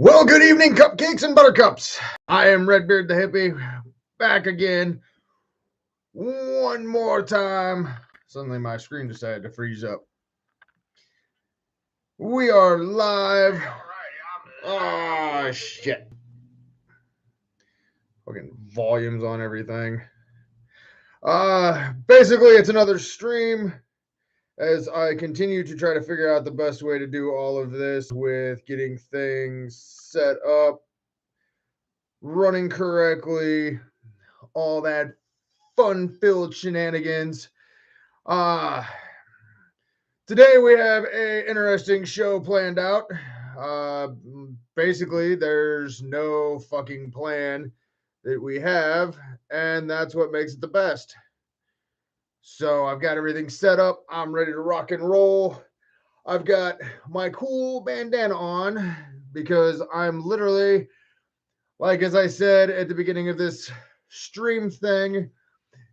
Well, good evening, cupcakes and buttercups. I am Redbeard the Hippie, back again one more time. Suddenly my screen decided to freeze up. We are live. Oh, shit. Fucking volumes on everything. Basically, it's another stream as I continue to try to figure out the best way to do all of this with getting things set up, running correctly, all that fun-filled shenanigans. Uh Today we have a interesting show planned out. Uh Basically there's no fucking plan that we have, and that's what makes it the best. So I've got everything set up. I'm ready to rock and roll. I've got my cool bandana on because I'm literally, like as I said at the beginning of this stream thing,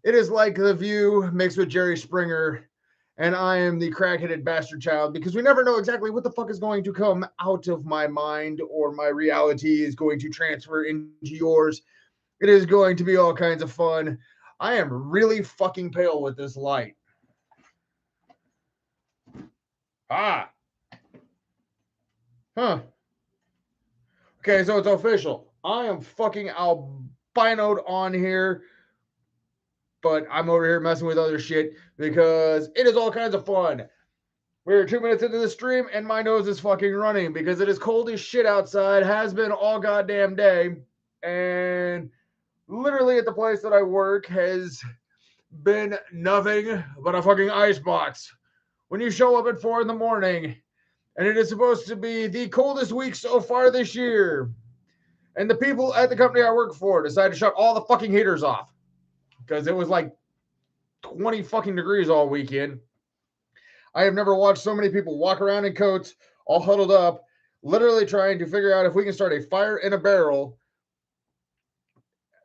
it is like The View mixed with Jerry Springer, and I am the crackheaded bastard child because we never know exactly what the fuck is going to come out of my mind or my reality is going to transfer into yours. It is going to be all kinds of fun. I am really fucking pale with this light. Ah. Huh. Okay, so it's official. I am fucking albinoed on here, but I'm over here messing with other shit because it is all kinds of fun. We're 2 minutes into the stream and my nose is fucking running because it is cold as shit outside, has been all goddamn day. And literally at the place that I work has been nothing but a fucking icebox. When you show up at 4 in the morning and it is supposed to be the coldest week so far this year, and the people at the company I work for decided to shut all the fucking heaters off because it was like 20 fucking degrees all weekend. I have never watched so many people walk around in coats, all huddled up, literally trying to figure out if we can start a fire in a barrel.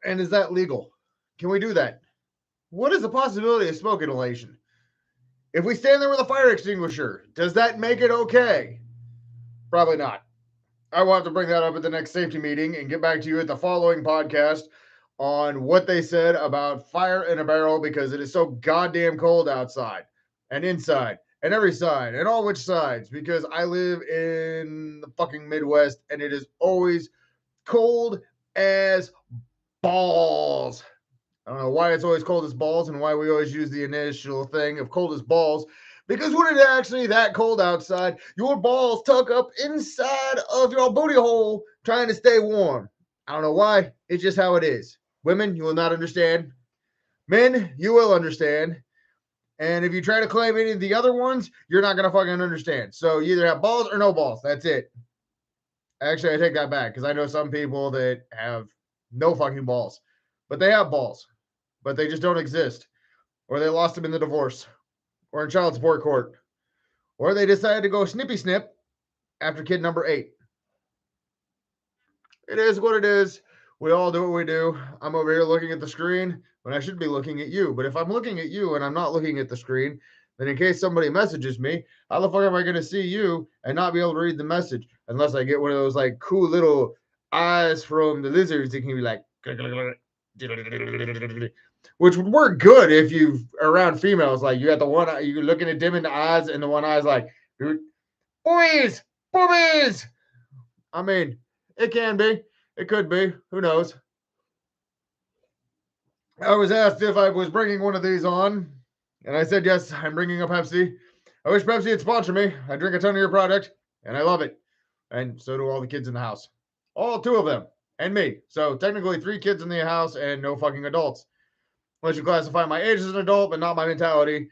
And is that legal? Can we do that? What is the possibility of smoke inhalation? If we stand there with a fire extinguisher, does that make it okay? Probably not. I will have to bring that up at the next safety meeting and get back to you at the following podcast on what they said about fire in a barrel because it is so goddamn cold outside and inside and every side and all which sides because I live in the fucking Midwest and it is always cold as balls. I don't know why it's always cold as balls and why we always use the initial thing of cold as balls. Because when it's actually that cold outside, your balls tuck up inside of your booty hole trying to stay warm. I don't know why. It's just how it is. Women, you will not understand. Men, you will understand. And if you try to claim any of the other ones, you're not going to fucking understand. So you either have balls or no balls. That's it. Actually, I take that back because I know some people that have no fucking balls. But they have balls. But they just don't exist. Or they lost them in the divorce. Or in child support court. Or they decided to go snippy snip after kid number 8. It is what it is. We all do what we do. I'm over here looking at the screen when I should be looking at you. But if I'm looking at you and I'm not looking at the screen, then in case somebody messages me, how the fuck am I going to see you and not be able to read the message? Unless I get one of those like cool little eyes from the lizards that can be like, which would work good if you around females. Like you got the one, you're looking at them in the eyes and the one eye's like, dude, boys, boobies. I mean, it can be. It could be. Who knows? I was asked if I was bringing one of these on, and I said, yes, I'm bringing a Pepsi. I wish Pepsi would sponsor me. I drink a ton of your product, and I love it. And so do all the kids in the house. All 2 of them, and me. So technically 3 kids in the house and no fucking adults. Unless you classify my age as an adult, but not my mentality.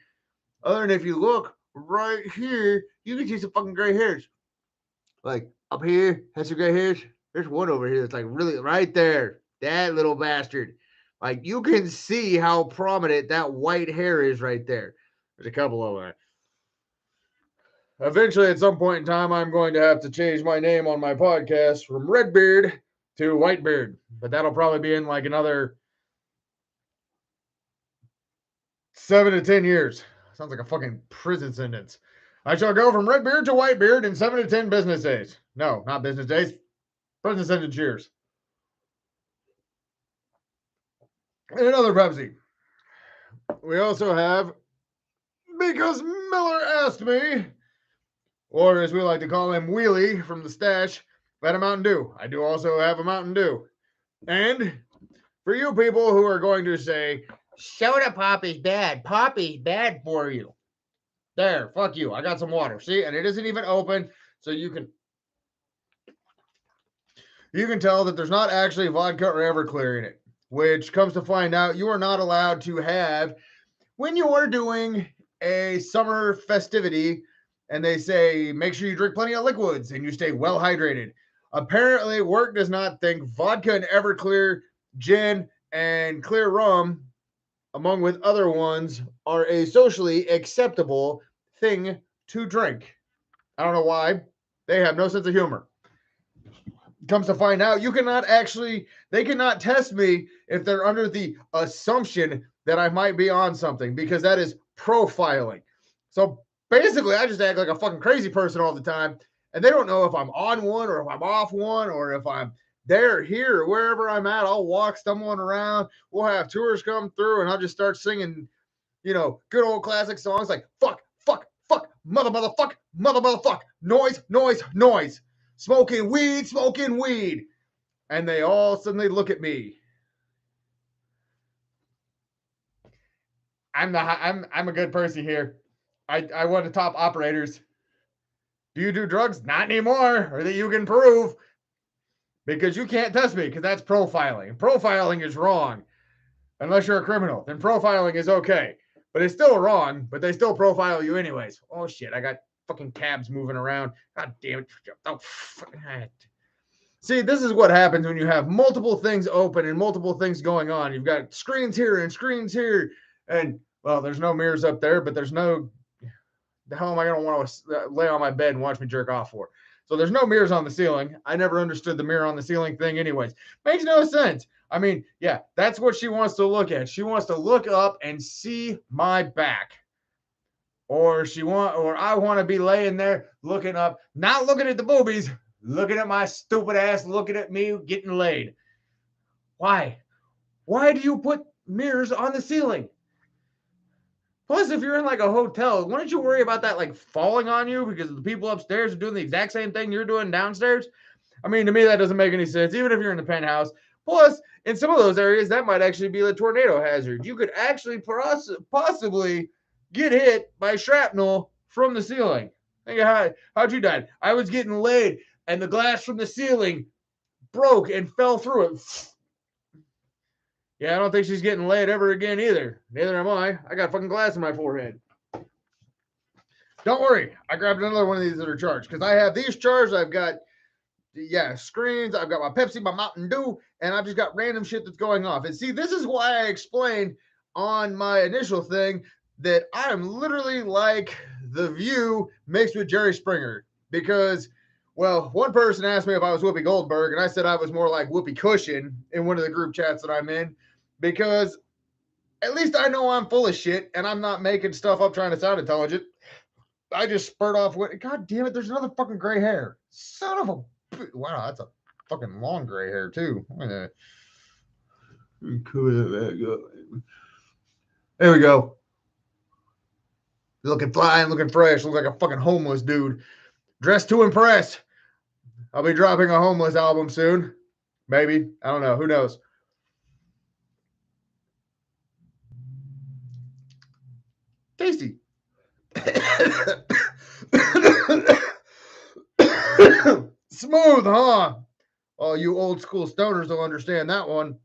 Other than if you look right here, you can see some fucking gray hairs. Like up here, has some gray hairs. There's one over here that's like really right there. That little bastard. Like you can see how prominent that white hair is right there. There's a couple over there. Eventually, at some point in time, I'm going to have to change my name on my podcast from Redbeard to Whitebeard. But that'll probably be in like another 7 to 10 years. Sounds like a fucking prison sentence. I shall go from Redbeard to Whitebeard in 7 to 10 business days. No, not business days. Present sentence, cheers. And another Pepsi. We also have, because Miller asked me, or as we like to call him, Wheelie from the stash, got a Mountain Dew. I do also have a Mountain Dew. And for you people who are going to say, soda pop is bad. Pop is bad for you. There, fuck you. I got some water. See, and it isn't even open, so you can tell that there's not actually vodka or Everclear in it, which comes to find out you are not allowed to have when you are doing a summer festivity and they say make sure you drink plenty of liquids and you stay well hydrated. Apparently, work does not think vodka and Everclear, gin, and clear rum, among with other ones, are a socially acceptable thing to drink. I don't know why. They have no sense of humor. Comes to find out, they cannot test me if they're under the assumption that I might be on something, because that is profiling. So basically, I just act like a fucking crazy person all the time, and they don't know if I'm on one or if I'm off one or if I'm there, here, or wherever I'm at. I'll walk, stumbling around. We'll have tours come through, and I'll just start singing, good old classic songs like fuck, fuck, fuck, motherfuck, motherfuck, noise, noise, noise. Smoking weed. And they all suddenly look at me. I'm a good person here. I one of the top operators. Do you do drugs? Not anymore, or that you can prove. Because you can't test me, because that's profiling. Profiling is wrong. Unless you're a criminal, then profiling is okay. But it's still wrong, but they still profile you anyways. Oh shit, I got fucking cabs moving around. God damn it. Oh, see, this is what happens when you have multiple things open and multiple things going on. You've got screens here and screens here. And, well, there's no mirrors up there, but there's no... The hell am I going to want to lay on my bed and watch me jerk off for? So there's no mirrors on the ceiling. I never understood the mirror on the ceiling thing anyways. Makes no sense. I mean, yeah, that's what she wants to look at. She wants to look up and see my back. Or I want to be laying there looking up, not looking at the boobies, looking at my stupid ass, looking at me getting laid. Why? Why do you put mirrors on the ceiling? Plus, if you're in like a hotel, why don't you worry about that like falling on you because the people upstairs are doing the exact same thing you're doing downstairs? I mean, to me, that doesn't make any sense, even if you're in the penthouse. Plus, in some of those areas, that might actually be a tornado hazard. You could actually possibly get hit by shrapnel from the ceiling. Think of how'd you die? I was getting laid, and the glass from the ceiling broke and fell through it. Yeah, I don't think she's getting laid ever again either. Neither am I. I got fucking glass in my forehead. Don't worry. I grabbed another one of these that are charged because I have these charged. I've got, screens. I've got my Pepsi, my Mountain Dew, and I've just got random shit that's going off. And see, this is why I explained on my initial thing that I'm literally like The View mixed with Jerry Springer because, well, one person asked me if I was Whoopi Goldberg, and I said I was more like Whoopi Cushion in one of the group chats that I'm in. Because at least I know I'm full of shit and I'm not making stuff up trying to sound intelligent. I just spurt off what... God damn it, there's another fucking gray hair. Son of a... Wow, that's a fucking long gray hair, too. There we go. Looking fine, looking fresh. Look like a fucking homeless dude. Dressed to impress. I'll be dropping a homeless album soon. Maybe. I don't know. Who knows? Tasty. Smooth, huh? Oh, you old school stoners will understand that one.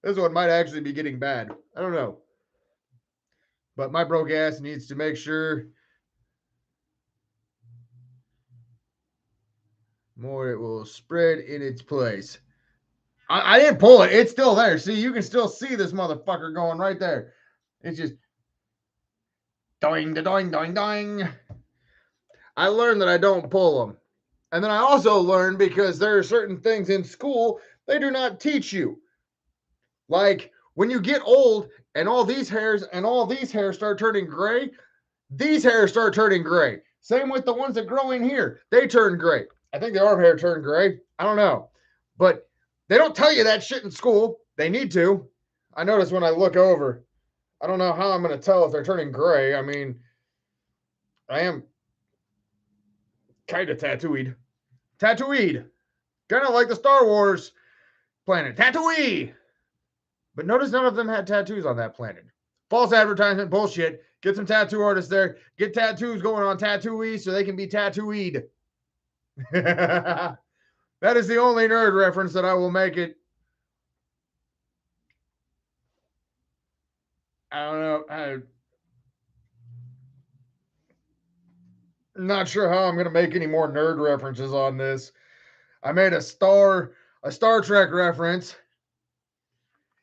This one might actually be getting bad. I don't know. But my broke ass needs to make sure more it will spread in its place. I didn't pull it. It's still there. See, you can still see this motherfucker going right there. It's just doing, doing, doing, doing. I learned that I don't pull them. And then I also learned because there are certain things in school they do not teach you. Like when you get old and all these hairs start turning gray, these hairs start turning gray. Same with the ones that grow in here. They turn gray. I think the arm hair turned gray. I don't know. But they don't tell you that shit in school. They need to. I notice when I look over, I don't know how I'm going to tell if they're turning gray. I mean, I am kind of tattooed. Tattooed. Kind of like the Star Wars planet. Tatooine. But notice none of them had tattoos on that planet. False advertisement, bullshit. Get some tattoo artists there. Get tattoos going on Tatooine so they can be tattooed. That is the only nerd reference that I will make it. I don't know. I'm not sure how I'm going to make any more nerd references on this. I made a Star Trek reference.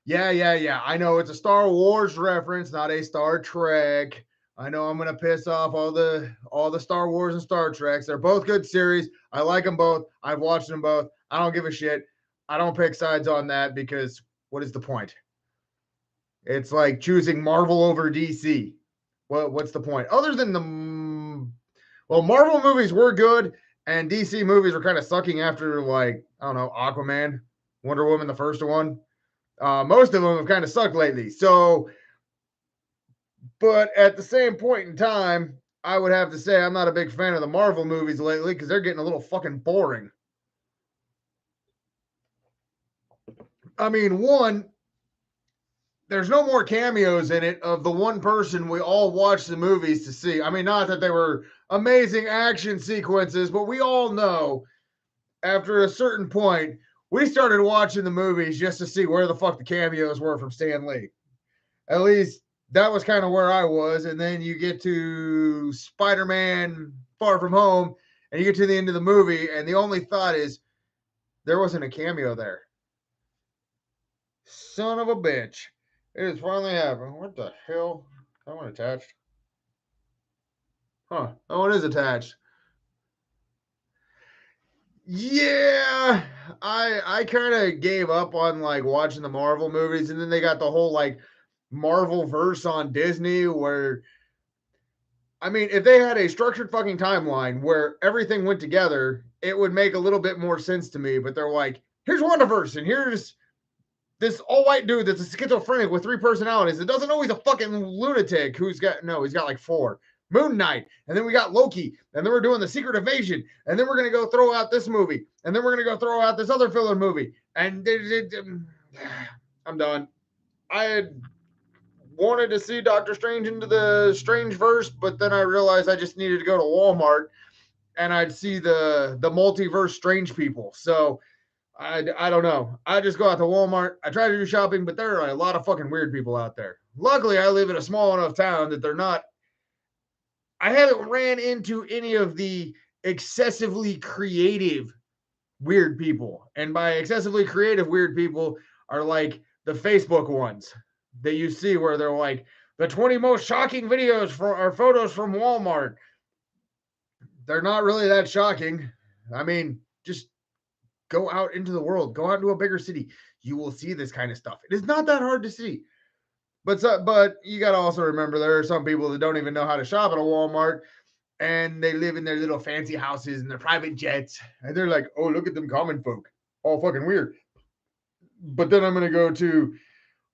Yeah. I know it's a Star Wars reference, not a Star Trek. I know I'm gonna piss off all the Star Wars and Star Treks. They're both good series. I like them both. I've watched them both. I don't give a shit. I don't pick sides on that because what is the point? It's like choosing Marvel over DC. What's the point? Other than Marvel movies were good and DC movies were kind of sucking after like I don't know Aquaman, Wonder Woman, the first one. Most of them have kind of sucked lately. So, but at the same point in time, I would have to say I'm not a big fan of the Marvel movies lately because they're getting a little fucking boring. I mean, one, there's no more cameos in it of the one person we all watched the movies to see. I mean, not that they were amazing action sequences, but we all know after a certain point, we started watching the movies just to see where the fuck the cameos were from Stan Lee. At least that was kind of where I was. And then you get to Spider-Man Far From Home and you get to the end of the movie and the only thought is there wasn't a cameo there. Son of a bitch. It has finally happened. What the hell? That one attached. Huh. That one is attached. Yeah, I kind of gave up on like watching the Marvel movies, and then they got the whole like Marvel verse on Disney where I mean, if they had a structured fucking timeline where everything went together, it would make a little bit more sense to me. But they're like, here's Wonderverse, and here's this all white dude that's a schizophrenic with 3 personalities. It doesn't know he's a fucking lunatic who's got he's got like 4. Moon Knight, and then we got Loki, and then we're doing the Secret Invasion, and then we're gonna go throw out this movie, and then we're gonna go throw out this other filler movie, and I'm done. I had wanted to see Doctor Strange into the Strange Verse, but then I realized I just needed to go to Walmart and I'd see the multiverse Strange people. So I don't know. I just go out to Walmart. I try to do shopping, but there are a lot of fucking weird people out there. Luckily, I live in a small enough town that they're not. I haven't ran into any of the excessively creative weird people. And by excessively creative weird people are like the Facebook ones that you see where they're like the 20 most shocking videos or photos from Walmart. They're not really that shocking. I mean, just go out into the world, go out into a bigger city. You will see this kind of stuff. It is not that hard to see. But you got to also remember there are some people that don't even know how to shop at a Walmart and they live in their little fancy houses and their private jets. And they're like, oh, look at them common folk. All fucking weird. But then I'm going to go to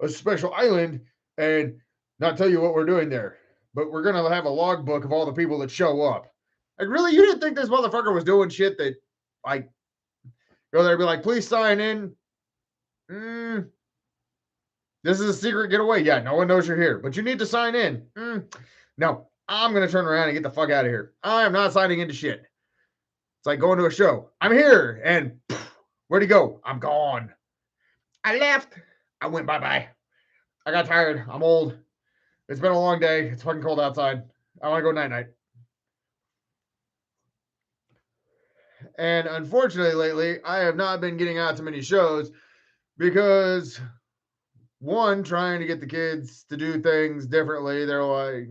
a special island and not tell you what we're doing there. But we're going to have a logbook of all the people that show up. Like, really? You didn't think this motherfucker was doing shit that, like, go there and be like, please sign in. This is a secret getaway. Yeah, no one knows you're here, but you need to sign in. No, I'm going to turn around and get the fuck out of here. I am not signing into shit. It's like going to a show. I'm here. And where'd he go? I'm gone. I left. I went bye-bye. I got tired. I'm old. It's been a long day. It's fucking cold outside. I want to go night-night. And unfortunately, lately, I have not been getting out to many shows because, one, trying to get the kids to do things differently. They're like,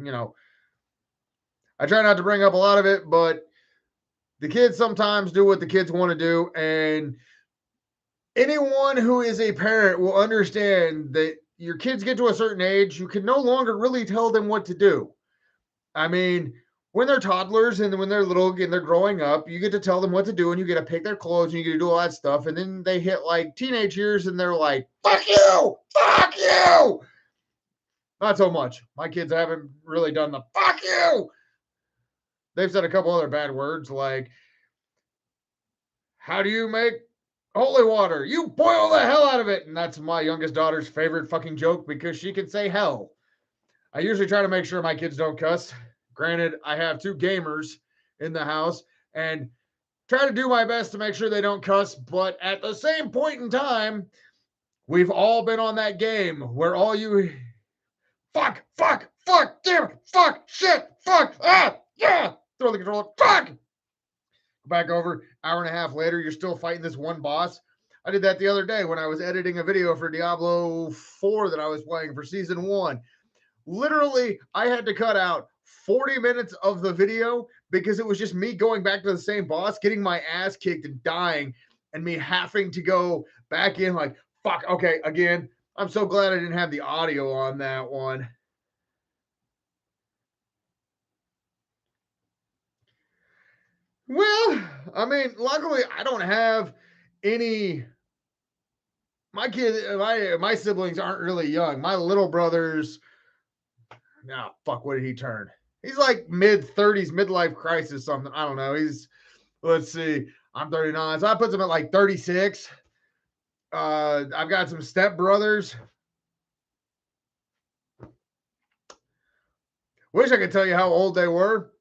I try not to bring up a lot of it, but the kids sometimes do what the kids want to do. And anyone who is a parent will understand that your kids get to a certain age, you can no longer really tell them what to do. I mean, when they're toddlers and when they're little and they're growing up, you get to tell them what to do and you get to pick their clothes and you get to do all that stuff. And then they hit like teenage years and they're like, fuck you, fuck you. Not so much. My kids haven't really done the fuck you. They've said a couple other bad words like, how do you make holy water? You boil the hell out of it. And that's my youngest daughter's favorite fucking joke because she can say hell. I usually try to make sure my kids don't cuss. Granted, I have two gamers in the house and try to do my best to make sure they don't cuss. But at the same point in time, we've all been on that game where all you fuck, damn it, fuck, shit, fuck, yeah, throw the controller, fuck. Back over, hour and a half later, you're still fighting this one boss. I did that the other day when I was editing a video for Diablo 4 that I was playing for season 1. Literally, I had to cut out 40 minutes of the video because it was just me going back to the same boss, getting my ass kicked and dying, and me having to go back in like, fuck, okay, again. I'm so glad I didn't have the audio on that one. Well, I mean, luckily I don't have any. My kids, my siblings aren't really young. My little brother's, nah, fuck, what did he turn? He's like mid-30s, midlife crisis, something. I don't know. He's, let's see, I'm 39, so that puts him at like 36. I've got some step brothers. Wish I could tell you how old they were.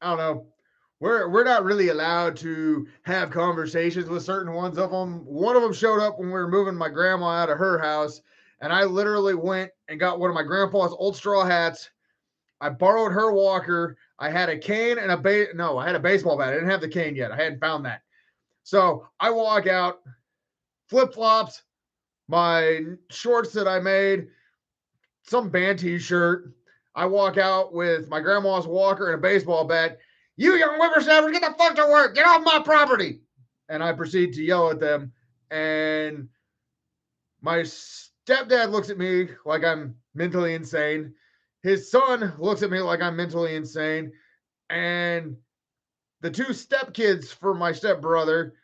I don't know. We're not really allowed to have conversations with certain ones of them. One of them showed up when we were moving my grandma out of her house, and I literally went and got one of my grandpa's old straw hats. I borrowed her walker. I had a cane and I had a baseball bat. I didn't have the cane yet. I hadn't found that. So I walk out, flip flops, my shorts that I made, some band t-shirt. I walk out with my grandma's walker and a baseball bat. You young whippersnappers, get the fuck to work. Get off my property. And I proceed to yell at them. And my stepdad looks at me like I'm mentally insane. His son looks at me like I'm mentally insane. And the two stepkids for my stepbrother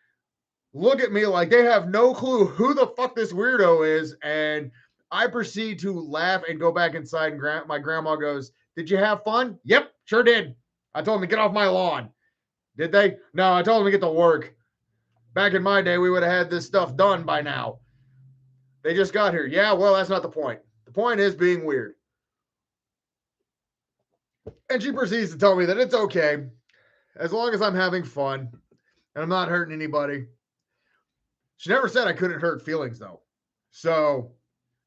look at me like they have no clue who the fuck this weirdo is. And I proceed to laugh and go back inside. And my grandma goes, "Did you have fun?" "Yep, sure did. I told them to get off my lawn." "Did they?" "No, I told them to get to work. Back in my day, we would have had this stuff done by now. They just got here." "Yeah, well, that's not the point. The point is being weird." And she proceeds to tell me that it's okay as long as I'm having fun and I'm not hurting anybody. She never said I couldn't hurt feelings, though. So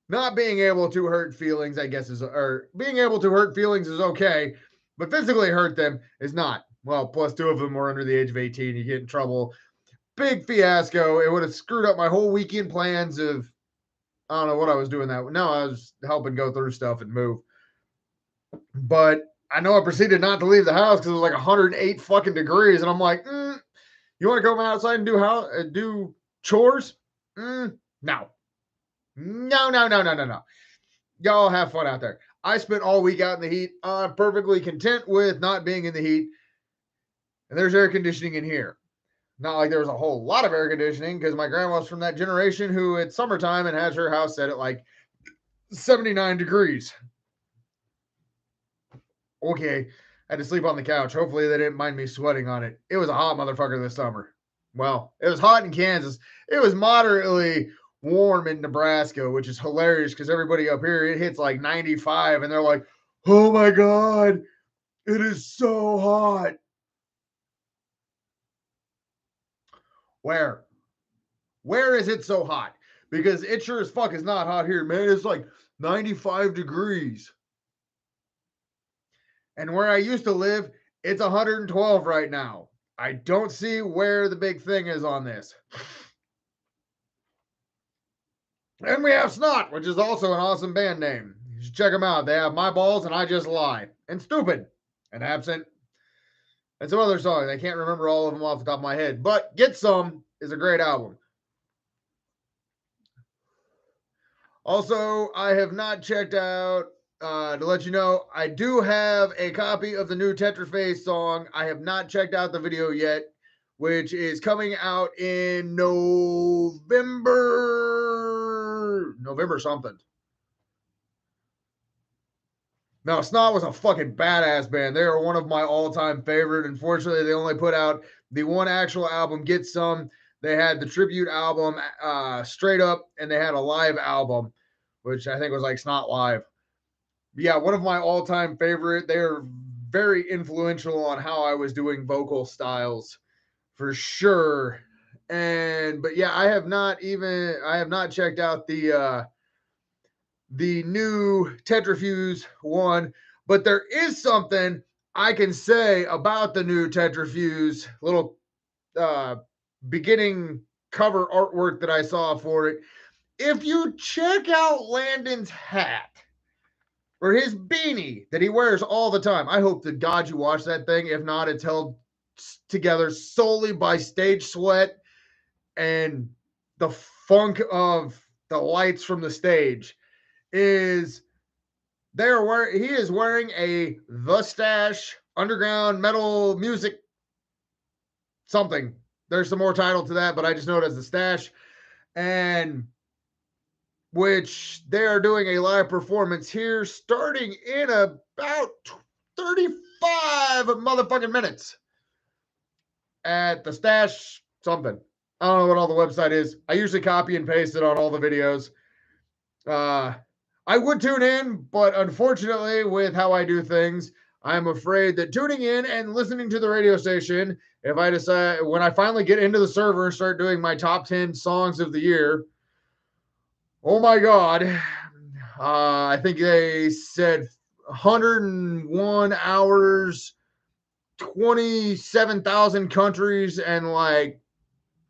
not being able to hurt feelings, I guess, or being able to hurt feelings is okay, but physically hurt them is not. Well, plus two of them were under the age of 18. You get in trouble. Big fiasco. It would have screwed up my whole weekend plans of, I don't know what I was doing that. No, I was helping go through stuff and move. But I know I proceeded not to leave the house because it was like 108 fucking degrees. And I'm like, you want to go outside and do chores? No. No. Y'all have fun out there. I spent all week out in the heat. I'm perfectly content with not being in the heat. And there's air conditioning in here. Not like there was a whole lot of air conditioning because my grandma's from that generation who it's summertime and has her house set at like 79 degrees. Okay, I had to sleep on the couch. Hopefully they didn't mind me sweating on it. It was a hot motherfucker this summer. Well, it was hot in Kansas. It was moderately warm in Nebraska, which is hilarious because everybody up here, it hits like 95 and they're like, "Oh my God, it is so hot." Where? Where is it so hot? Because it sure as fuck is not hot here, man. It's like 95 degrees. And where I used to live, it's 112 right now. I don't see where the big thing is on this. And we have Snot, which is also an awesome band name. You should check them out. They have My Balls and I Just Lie. And Stupid. And Absent. And some other songs. I can't remember all of them off the top of my head. But Get Some is a great album. Also, I have not checked out to let you know, I do have a copy of the new Tetraface song. I have not checked out the video yet, which is coming out in November something. Now, Snot was a fucking badass band. They are one of my all-time favorite. Unfortunately, they only put out the one actual album, Get Some. They had the tribute album, Straight Up, and they had a live album, which I think was like Snot Live. Yeah, one of my all-time favorite. They are very influential on how I was doing vocal styles, for sure. But yeah, I have not checked out the new Tetrafuse one, but there is something I can say about the new Tetrafuse little uh, beginning cover artwork that I saw for it. If you check out Landon's hat or his beanie that he wears all the time, I hope to God you watch that thing. If not, it's held together solely by stage sweat and the funk of the lights from the stage. Is he is wearing a The Stash underground metal music something. There's some more title to that, but I just know it as The Stash. And which they are doing a live performance here starting in about 35 motherfucking minutes at The Stash something. I don't know what all the website is. I usually copy and paste it on all the videos. I would tune in, but unfortunately, with how I do things, I'm afraid that tuning in and listening to the radio station, if I decide, when I finally get into the server and start doing my top 10 songs of the year, oh my God, I think they said 101 hours, 27,000 countries, and like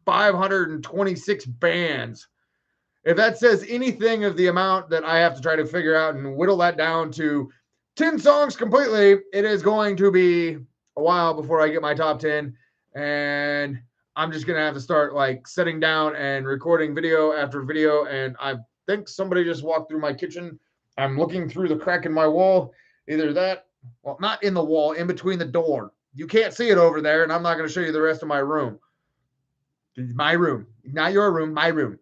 526 bands. If that says anything of the amount that I have to try to figure out and whittle that down to 10 songs completely, it is going to be a while before I get my top 10. And I'm just going to have to start like sitting down and recording video after video. And I think somebody just walked through my kitchen. I'm looking through the crack in my wall. Either that, well, not in the wall, in between the door. You can't see it over there, and I'm not going to show you the rest of my room. My room, not your room, my room.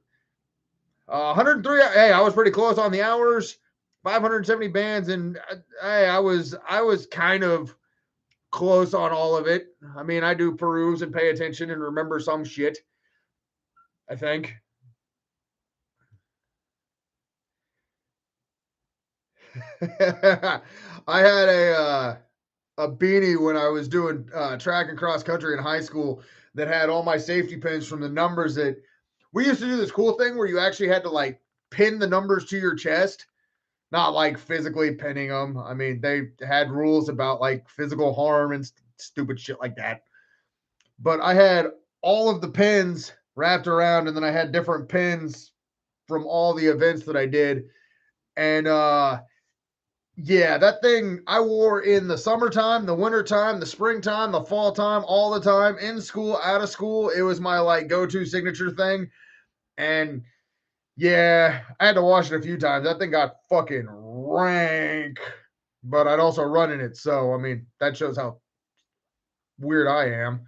103. Hey, I was pretty close on the hours. 570 bands, and hey, I was kind of close on all of it. I mean, I do peruse and pay attention and remember some shit, I think. I had a beanie when I was doing track and cross country in high school that had all my safety pins from the numbers that we used to do. This cool thing where you actually had to like pin the numbers to your chest, not like physically pinning them. I mean, they had rules about like physical harm and stupid shit like that. But I had all of the pins wrapped around, and then I had different pins from all the events that I did. And yeah, that thing I wore in the summertime, the wintertime, the springtime, the fall time, all the time, in school, out of school. It was my like go-to signature thing. And yeah, I had to wash it a few times. That thing got fucking rank, but I'd also run in it. So, I mean, that shows how weird I am.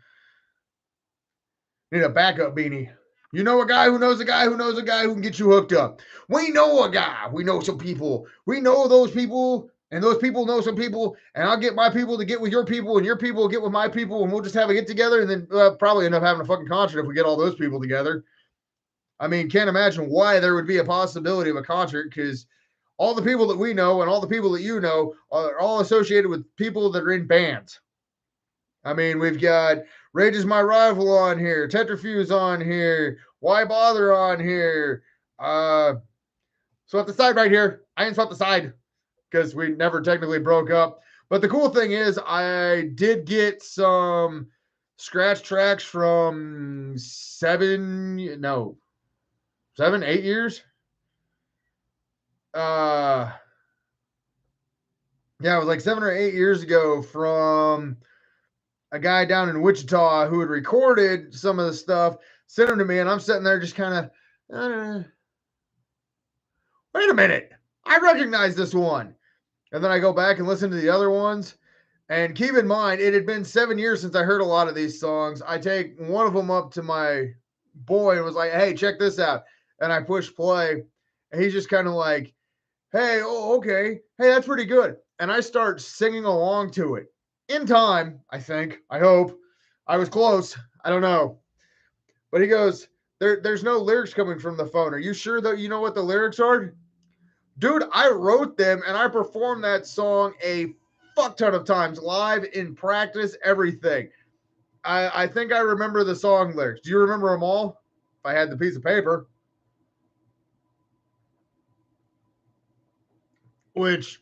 Need a backup beanie. You know a guy who knows a guy who knows a guy who can get you hooked up. We know a guy. We know some people. We know those people, and those people know some people. And I'll get my people to get with your people, and your people will get with my people, and we'll just have a get together, and then probably end up having a fucking concert if we get all those people together. I mean, can't imagine why there would be a possibility of a concert, because all the people that we know and all the people that you know are all associated with people that are in bands. I mean, we've got Rage is My Rival on here, Tetrafuse on here, Why Bother on here. Swept the Side right here. I ain't swept the side because we never technically broke up. But the cool thing is I did get some scratch tracks from 8 years. Yeah, it was like 7 or 8 years ago from a guy down in Wichita who had recorded some of the stuff, sent them to me, and I'm sitting there just kind of, wait a minute, I recognize this one. And then I go back and listen to the other ones. And keep in mind, it had been 7 years since I heard a lot of these songs. I take one of them up to my boy and was like, hey, check this out. And I push play. And he's just kind of like, hey, oh, okay. Hey, that's pretty good. And I start singing along to it in time, I think. I hope. I was close. I don't know. But he goes, there's no lyrics coming from the phone. Are you sure that you know what the lyrics are? Dude, I wrote them and I performed that song a fuck ton of times live in practice, everything. I think I remember the song lyrics. Do you remember them all? If I had the piece of paper, which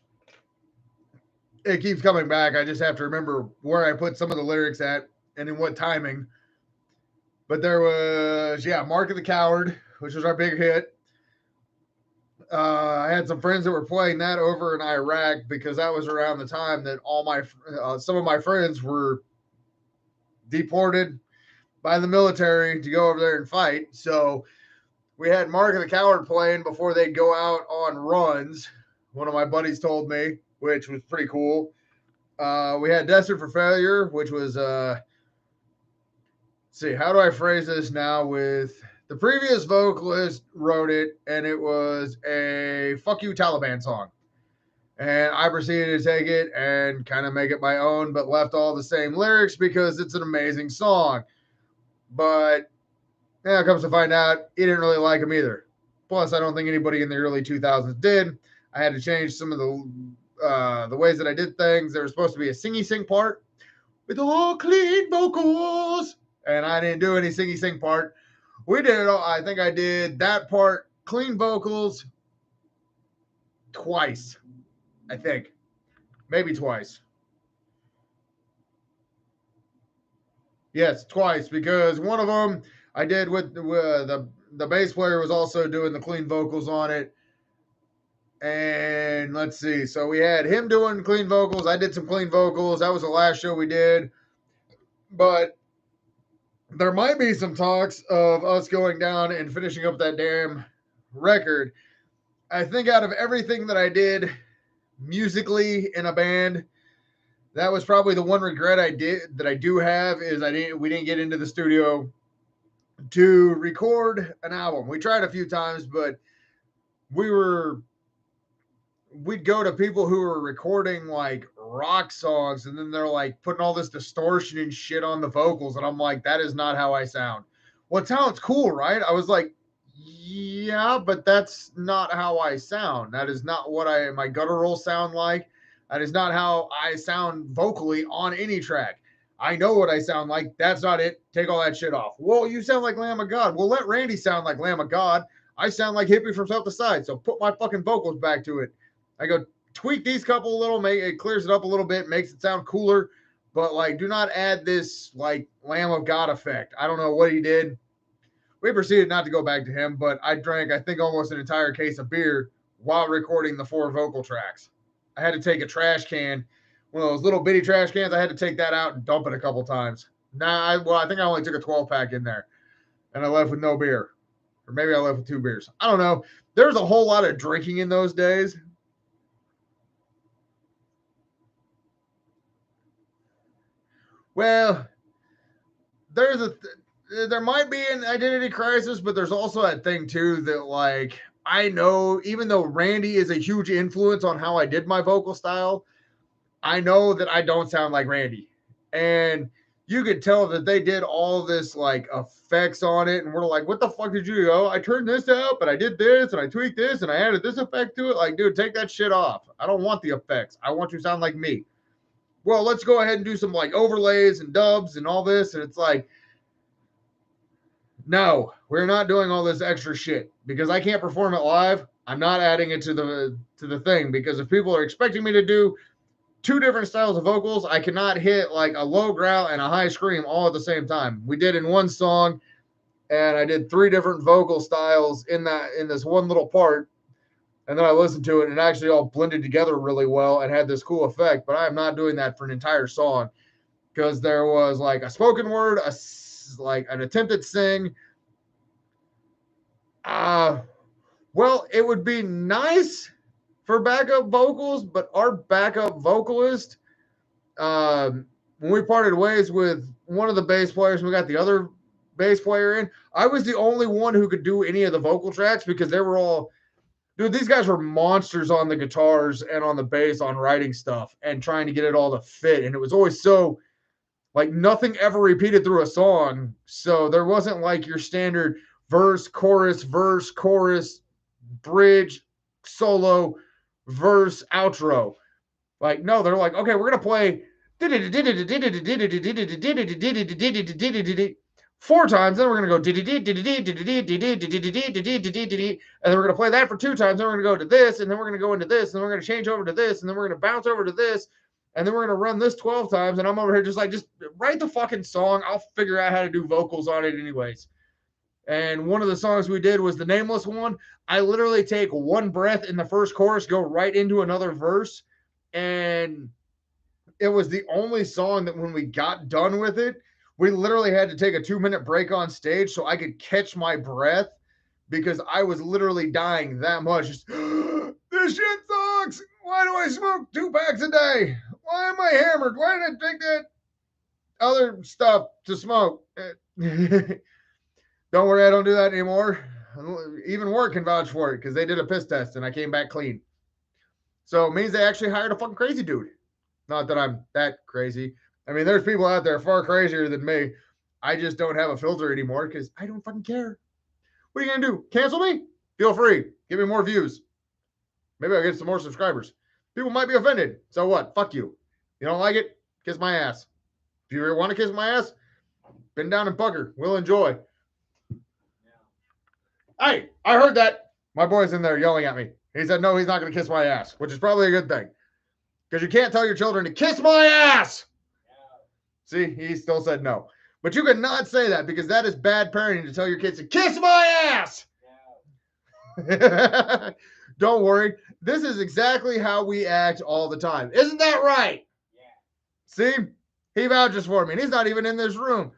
it keeps coming back. I just have to remember where I put some of the lyrics at and in what timing. But there was, yeah, Mark of the Coward, which was our big hit. I had some friends that were playing that over in Iraq because that was around the time that some of my friends were deported by the military to go over there and fight. So we had Mark of the Coward playing before they'd go out on runs. One of my buddies told me, which was pretty cool. We had Destined for Failure, which was let's see, how do I phrase this now? With the previous vocalist wrote it, and it was a "fuck you Taliban" song, and I proceeded to take it and kind of make it my own, but left all the same lyrics because it's an amazing song. But yeah, comes to find out, he didn't really like him either. Plus, I don't think anybody in the early 2000s did. I had to change some of the ways that I did things. There was supposed to be a singy sing part with all clean vocals, and I didn't do any singy sing part. We did it all. I think I did that part, clean vocals, twice. I think maybe twice. Yes, twice because one of them I did with the bass player was also doing the clean vocals on it. And let's see. So we had him doing clean vocals. I did some clean vocals. That was the last show we did. But there might be some talks of us going down and finishing up that damn record. I think out of everything that I did musically in a band, that was probably the one regret I do have is we didn't get into the studio to record an album. We tried a few times, but we were we'd go to people who were recording like rock songs and then they're like putting all this distortion and shit on the vocals and I'm like, that is not how I sound. Well, it sounds cool, right? I was like, yeah, but that's not how I sound. That is not what my guttural sound like. That is not how I sound vocally on any track. I know what I sound like. That's not it. Take all that shit off. Well, you sound like Lamb of God. Well, let Randy sound like Lamb of God. I sound like Hippie from South to Side. So put my fucking vocals back to it. I go tweak these couple a little, make it clears it up a little bit, makes it sound cooler, but like do not add this like Lamb of God effect. I don't know what he did. We proceeded not to go back to him, but I drank, I think, almost an entire case of beer while recording the 4 vocal tracks. I had to take a trash can, one of those little bitty trash cans. I had to take that out and dump it a couple times. I think I only took a 12 pack in there, and I left with no beer, or maybe I left with 2 beers. I don't know. There's a whole lot of drinking in those days. Well, there's there might be an identity crisis, but there's also that thing too that like I know even though Randy is a huge influence on how I did my vocal style, I know that I don't sound like Randy. And you could tell that they did all this like effects on it, and we're like, what the fuck did you do? Oh, I turned this out, but I did this and I tweaked this and I added this effect to it. Like, dude, take that shit off. I don't want the effects. I want you to sound like me. Well, let's go ahead and do some like overlays and dubs and all this. And it's like, no, we're not doing all this extra shit because I can't perform it live. I'm not adding it to the thing because if people are expecting me to do 2 different styles of vocals, I cannot hit like a low growl and a high scream all at the same time. We did in one song, and I did 3 different vocal styles in this one little part. And then I listened to it and it actually all blended together really well and had this cool effect. But I'm not doing that for an entire song because there was like a spoken word, like an attempted sing. Well, it would be nice for backup vocals, but our backup vocalist, when we parted ways with one of the bass players, we got the other bass player in. I was the only one who could do any of the vocal tracks because they were all, dude, these guys were monsters on the guitars and on the bass on writing stuff and trying to get it all to fit. And it was always so, like, nothing ever repeated through a song. So there wasn't like your standard verse, chorus, bridge, solo, verse, outro. Like, no, they're like, okay, we're going to play 4 times, then we're going to go, and then we're going to play that for 2 times, then we're going to go to this, and then we're going to go into this, and then we're going to change over to this, and then we're going to bounce over to this, and then we're going to run this 12 times, and I'm over here just like, just write the fucking song. I'll figure out how to do vocals on it anyways. And one of the songs we did was the Nameless one. I literally take one breath in the first chorus, go right into another verse, and it was the only song that when we got done with it, we literally had to take a 2-minute break on stage so I could catch my breath because I was literally dying that much. Just, this shit sucks. Why do I smoke 2 packs a day? Why am I hammered? Why did I take that other stuff to smoke? Don't worry, I don't do that anymore. Even work can vouch for it because they did a piss test and I came back clean. So it means they actually hired a fucking crazy dude. Not that I'm that crazy. I mean, there's people out there far crazier than me. I just don't have a filter anymore because I don't fucking care. What are you going to do? Cancel me? Feel free. Give me more views. Maybe I'll get some more subscribers. People might be offended. So what? Fuck you. You don't like it? Kiss my ass. If you really want to kiss my ass, bend down and pucker. We'll enjoy. Hey, I heard that. My boy's in there yelling at me. He said, no, he's not going to kiss my ass, which is probably a good thing. Because you can't tell your children to kiss my ass. See, he still said no. But you cannot say that because that is bad parenting to tell your kids to kiss my ass. Don't worry. This is exactly how we act all the time. Isn't that right? See? He vouches for me. And he's not even in this room.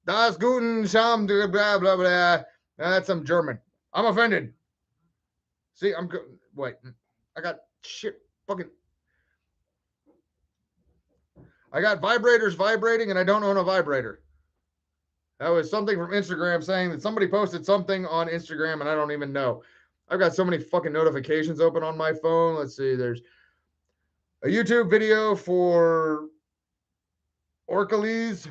Das guten Scham, blah, blah, blah. That's some German. I'm offended. See, I'm good. Wait. I got shit fucking. I got vibrators vibrating and I don't own a vibrator. That was something from Instagram saying that somebody posted something on Instagram and I don't even know. I've got so many fucking notifications open on my phone. Let's see. There's a YouTube video for Orcales.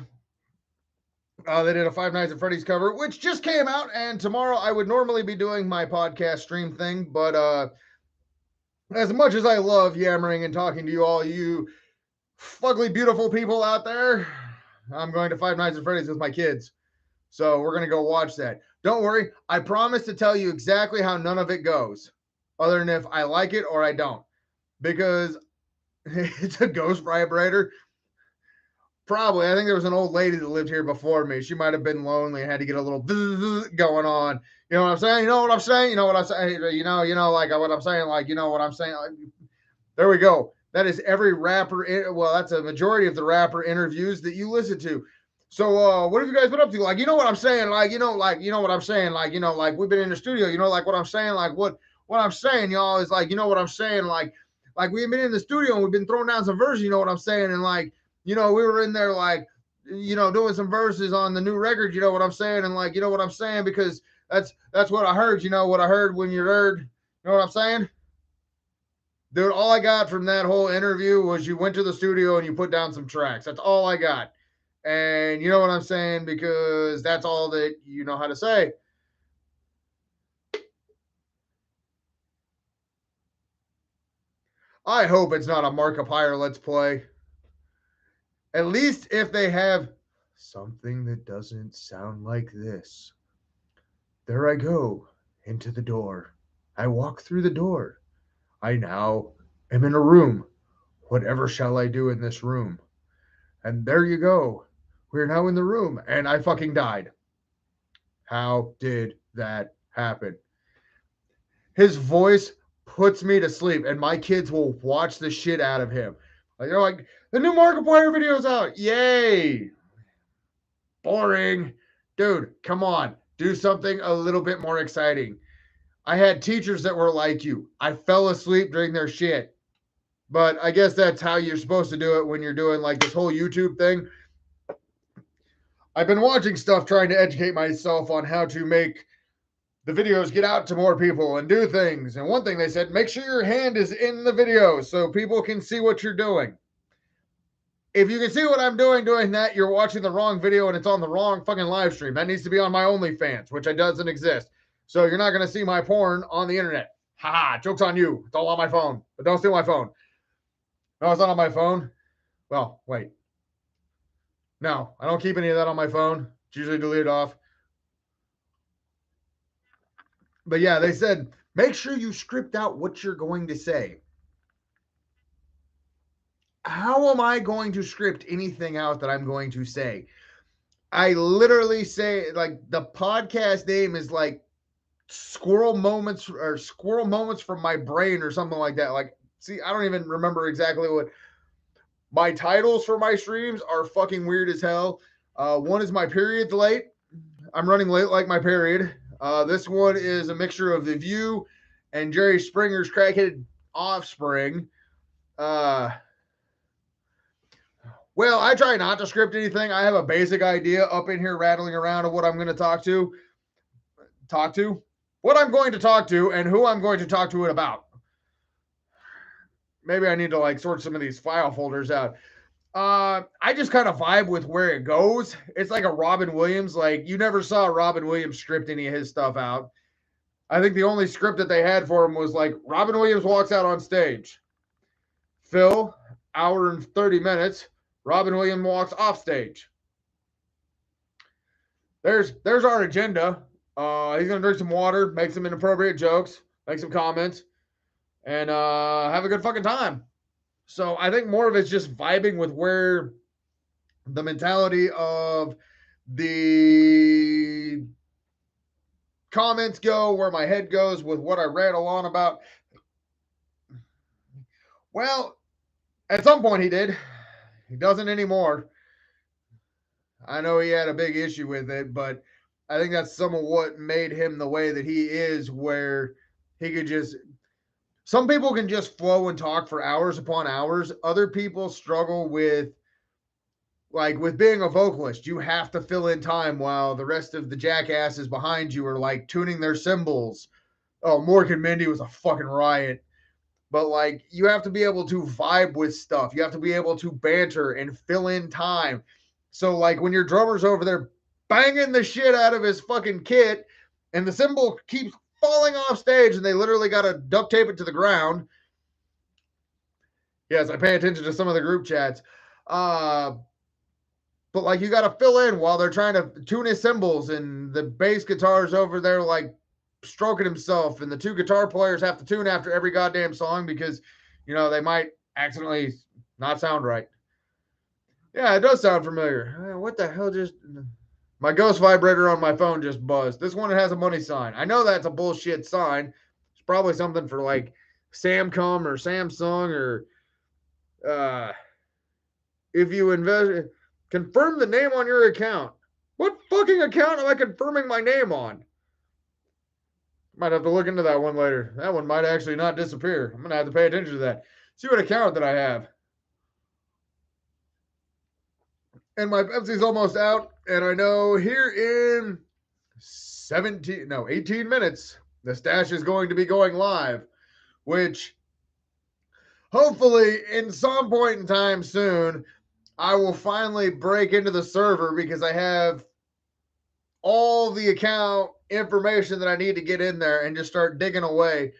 They did a Five Nights at Freddy's cover, which just came out. And tomorrow I would normally be doing my podcast stream thing. But as much as I love yammering and talking to you all, you fugly beautiful people out there, I'm going to Five Nights at Freddy's with my kids. So we're going to go watch that. Don't worry. I promise to tell you exactly how none of it goes, other than if I like it or I don't, because it's a ghost vibrator. Probably. I think there was an old lady that lived here before me. She might have been lonely and had to get a little going on. You know what I'm saying? You know what I'm saying? You know what I'm saying? You know, like what I'm saying? Like, you know what I'm saying? Like, there we go. That is every rapper. Well, that's a majority of the rapper interviews that you listen to. So, what have you guys been up to? Like, you know what I'm saying? Like, you know what I'm saying? Like, like we've been in the studio, like what I'm saying? Like what I'm saying, y'all, is like, you know what I'm saying? Like we've been in the studio and we've been throwing down some verses, you know what I'm saying? And like, we were in there like, doing some verses on the new record, you know what I'm saying? And like, you know what I'm saying? Because that's what I heard, what I heard when you heard, you know what I'm saying? Dude, all I got from that whole interview was you went to the studio and you put down some tracks. That's all I got. And you know what I'm saying? Because that's all that you know how to say. I hope it's not a Markiplier Let's Play. At least if they have something that doesn't sound like this. There I go, into the door. I walk through the door. I now am in a room. Whatever shall I do in this room? And there you go. We're now in the room. And I fucking died. How did that happen? His voice puts me to sleep. And my kids will watch the shit out of him. Like, they're like, the new Markiplier video's out. Yay. Boring. Dude, come on. Do something a little bit more exciting. I had teachers that were like you. I fell asleep during their shit. But I guess that's how you're supposed to do it when you're doing like this whole YouTube thing. I've been watching stuff trying to educate myself on how to make the videos get out to more people and do things. And one thing they said, make sure your hand is in the video so people can see what you're doing. If you can see what I'm doing that, you're watching the wrong video and it's on the wrong fucking live stream. That needs to be on my OnlyFans, which doesn't exist. So you're not going to see my porn on the internet. Haha, joke's on you. It's all on my phone. But don't steal my phone. No, it's not on my phone. Well, wait. No, I don't keep any of that on my phone. It's usually deleted off. But yeah, they said, make sure you script out what you're going to say. How am I going to script anything out that I'm going to say? I literally say, like, the podcast name is like squirrel moments from my brain or something like that. Like, see, I don't even remember exactly what my titles for my streams are. Fucking weird as hell. One is my period's late. I'm running late like my period. This one is a mixture of The View and Jerry Springer's Crackhead Offspring. Well, I try not to script anything. I have a basic idea up in here rattling around of what I'm going to talk to, what I'm going to talk to, and who I'm going to talk to it about. Maybe I need to like sort some of these file folders out. I just kind of vibe with where it goes. It's like a Robin Williams. Like, you never saw Robin Williams script any of his stuff out. I think the only script that they had for him was like Robin Williams walks out on stage. Phil, hour and 30 minutes. Robin Williams walks off stage. There's our agenda. He's gonna drink some water, make some inappropriate jokes, make some comments, and have a good fucking time. So I think more of it's just vibing with where the mentality of the comments go, where my head goes with what I rattle on about. Well, at some point he did. He doesn't anymore. I know he had a big issue with it, but I think that's some of what made him the way that he is, where he could just. Some people can just flow and talk for hours upon hours. Other people struggle with, like, with being a vocalist. You have to fill in time while the rest of the jackasses behind you are like tuning their cymbals. Oh, Mork and Mindy was a fucking riot. But like, you have to be able to vibe with stuff. You have to be able to banter and fill in time. So like, when your drummer's over there banging the shit out of his fucking kit and the cymbal keeps falling off stage and they literally got to duct tape it to the ground. Yes, I pay attention to some of the group chats. But like, you got to fill in while they're trying to tune his cymbals, and the bass guitar's over there like stroking himself, and the two guitar players have to tune after every goddamn song because, you know, they might accidentally not sound right. Yeah, it does sound familiar. What the hell just... My ghost vibrator on my phone just buzzed. This one has a money sign. I know that's a bullshit sign. It's probably something for like Samcom or Samsung or if you invest, confirm the name on your account. What fucking account am I confirming my name on? Might have to look into that one later. That one might actually not disappear. I'm going to have to pay attention to that. See what account that I have. And my Pepsi's almost out. And I know here in 18 minutes, the stash is going to be going live, which hopefully in some point in time soon, I will finally break into the server because I have all the account information that I need to get in there and just start digging away.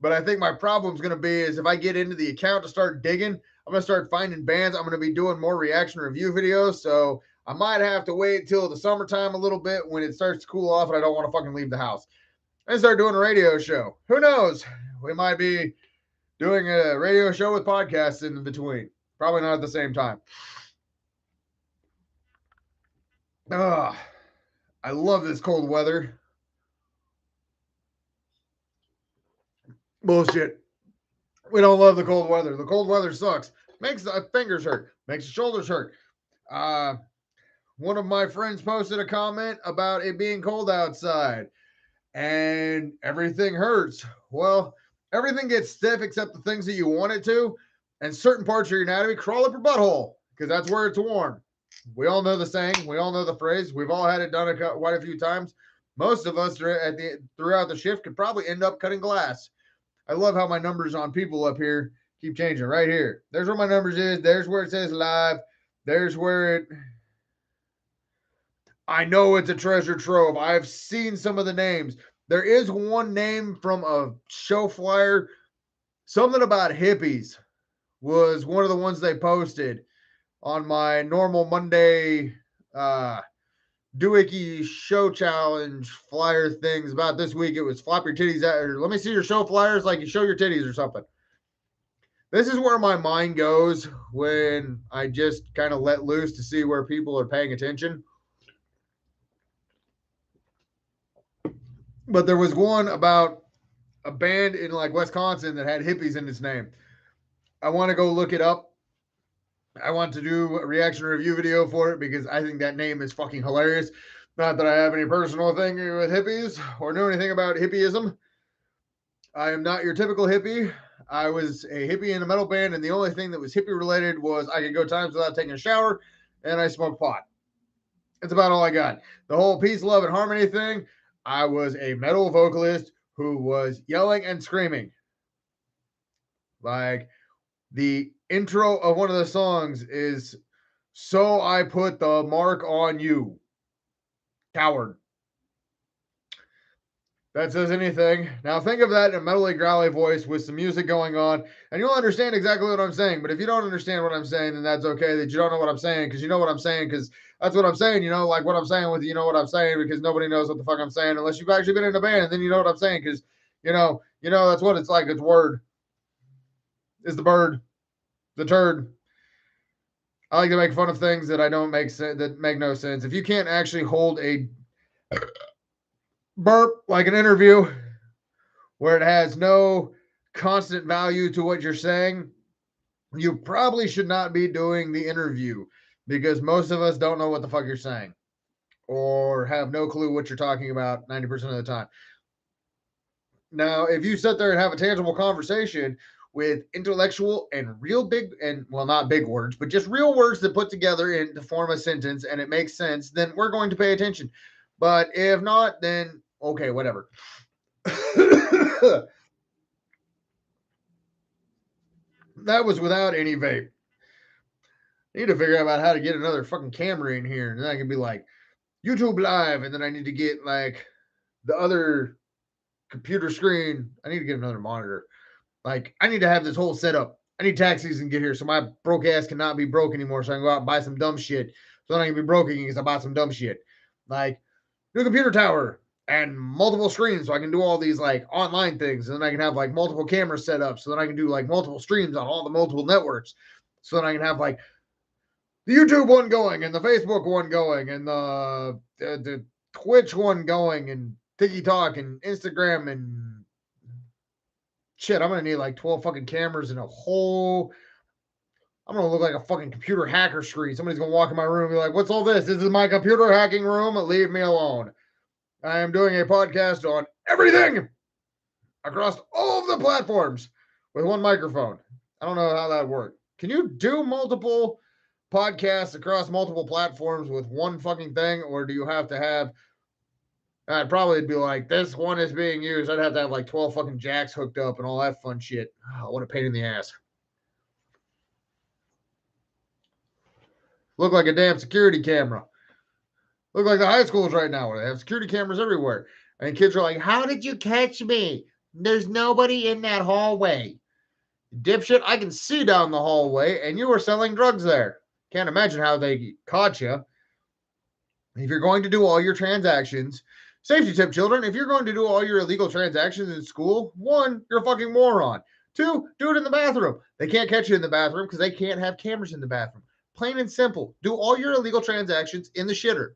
But I think my problem's going to be is if I get into the account to start digging, I'm going to start finding bands. I'm going to be doing more reaction review videos. So I might have to wait till the summertime a little bit when it starts to cool off and I don't want to fucking leave the house and start doing a radio show. Who knows? We might be doing a radio show with podcasts in between. Probably not at the same time. I love this cold weather. Bullshit. We don't love the cold weather. The cold weather sucks. Makes the fingers hurt. Makes the shoulders hurt. One of my friends posted a comment about it being cold outside. and everything hurts. Well, everything gets stiff except the things that you want it to, and certain parts of your anatomy crawl up your butthole because that's where it's warm. We all know the saying. We all know the phrase. We've all had it done quite a few times. Most of us throughout the shift could probably end up cutting glass. I love how my numbers on people up here keep changing. Right here. There's where my numbers is. There's where it says live. There's where it. I know it's a treasure trove. I've seen some of the names. There is one name from a show flyer. Something about hippies was one of the ones they posted on my normal Monday Doohickey show challenge flyer things about this week. It was flop your titties out, or let me see your show flyers like you show your titties or something. This is where my mind goes when I just kind of let loose to see where people are paying attention. But there was one about a band in like Wisconsin that had hippies in its name. I want to go look it up. I want to do a reaction review video for it because I think that name is fucking hilarious. Not that I have any personal thing with hippies or know anything about hippieism. I am not your typical hippie. I was a hippie in a metal band, and the only thing that was hippie related was I could go times without taking a shower, and I smoked pot. That's about all I got. The whole peace, love, and harmony thing, I was a metal vocalist who was yelling and screaming. Like the intro of one of the songs is "So I Put the Mark on You, Coward." That says anything. Now think of that in a metally growly voice with some music going on, and you'll understand exactly what I'm saying. But if you don't understand what I'm saying, then that's okay. That you don't know what I'm saying because you know what I'm saying because that's what I'm saying. You know, like what I'm saying with you know what I'm saying because nobody knows what the fuck I'm saying unless you've actually been in a band, and then you know what I'm saying because you know that's what it's like. It's word is the bird, the turd. I like to make fun of things that I don't make sense that make no sense. If you can't actually hold a burp like an interview where it has no constant value to what you're saying, you probably should not be doing the interview because most of us don't know what the fuck you're saying or have no clue what you're talking about 90% of the time. Now, if you sit there and have a tangible conversation with intellectual and real big and well, not big words, but just real words that put together in to form a sentence and it makes sense, then we're going to pay attention. But if not, then okay, whatever. That was without any vape. I need to figure out how to get another fucking camera in here, and then I can be like YouTube live, and then I need to get like the other computer screen. I need to get another monitor. Like I need to have this whole setup. I need tax season to get here, so my broke ass cannot be broke anymore. So I can go out and buy some dumb shit. So then I can be broke again because I bought some dumb shit. Like new computer tower and multiple screens, so I can do all these like online things, and then I can have like multiple cameras set up, so then I can do like multiple streams on all the multiple networks. So then I can have like the YouTube one going and the Facebook one going and the Twitch one going and TikTok and Instagram and shit. I'm gonna need like 12 fucking cameras and a whole. I'm gonna look like a fucking computer hacker screen. Somebody's gonna walk in my room and be like, "What's all this? This is my computer hacking room. Leave me alone." I am doing a podcast on everything across all of the platforms with one microphone. I don't know how that worked. Can you do multiple podcasts across multiple platforms with one fucking thing, or do you have to have? I'd probably be like, this one is being used. I'd have to have like 12 fucking jacks hooked up and all that fun shit. Oh, what a pain in the ass. Look like a damn security camera. Look like the high schools right now where they have security cameras everywhere. And kids are like, how did you catch me? There's nobody in that hallway. Dipshit, I can see down the hallway and you were selling drugs there. Can't imagine how they caught you. If you're going to do all your transactions, safety tip, children, if you're going to do all your illegal transactions in school, one, you're a fucking moron. Two, do it in the bathroom. They can't catch you in the bathroom because they can't have cameras in the bathroom. Plain and simple. Do all your illegal transactions in the shitter.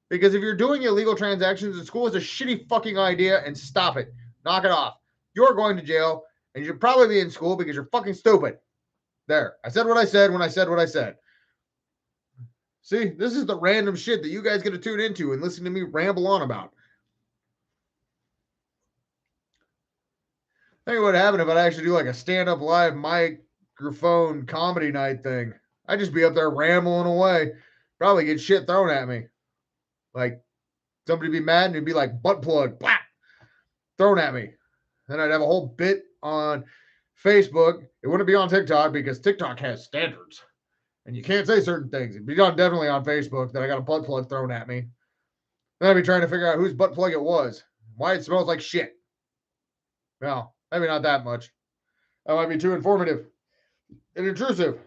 Because if you're doing illegal transactions in school, it's a shitty fucking idea and stop it. Knock it off. You're going to jail and you should probably be in school because you're fucking stupid. There. I said what I said when I said what I said. See, this is the random shit that you guys get to tune into and listen to me ramble on about. think what would happen if I actually do like a stand-up live microphone comedy night thing. I'd just be up there rambling away. Probably get shit thrown at me. Like somebody be mad and it'd be like butt plug, blah, thrown at me. Then I'd have a whole bit on Facebook. It wouldn't be on TikTok because TikTok has standards. And you can't say certain things. It'd be definitely on Facebook that I got a butt plug thrown at me. Then I'd be trying to figure out whose butt plug it was, why it smells like shit. Well, maybe not that much. That might be too informative and intrusive.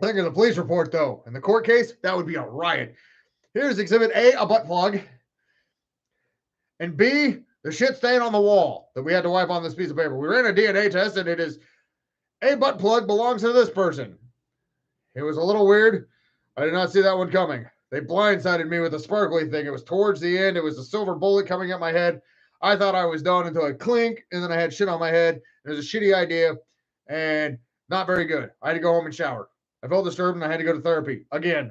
I think of the police report, though. In the court case, that would be a riot. Here's Exhibit A, a butt plug. And B, the shit stain on the wall that we had to wipe on this piece of paper. We ran a DNA test, and it is a butt plug belongs to this person. It was a little weird. I did not see that one coming. They blindsided me with a sparkly thing. It was towards the end. It was a silver bullet coming at my head. I thought I was done until it clinked, and then I had shit on my head. It was a shitty idea and not very good. I had to go home and shower. I felt disturbed, and I had to go to therapy again.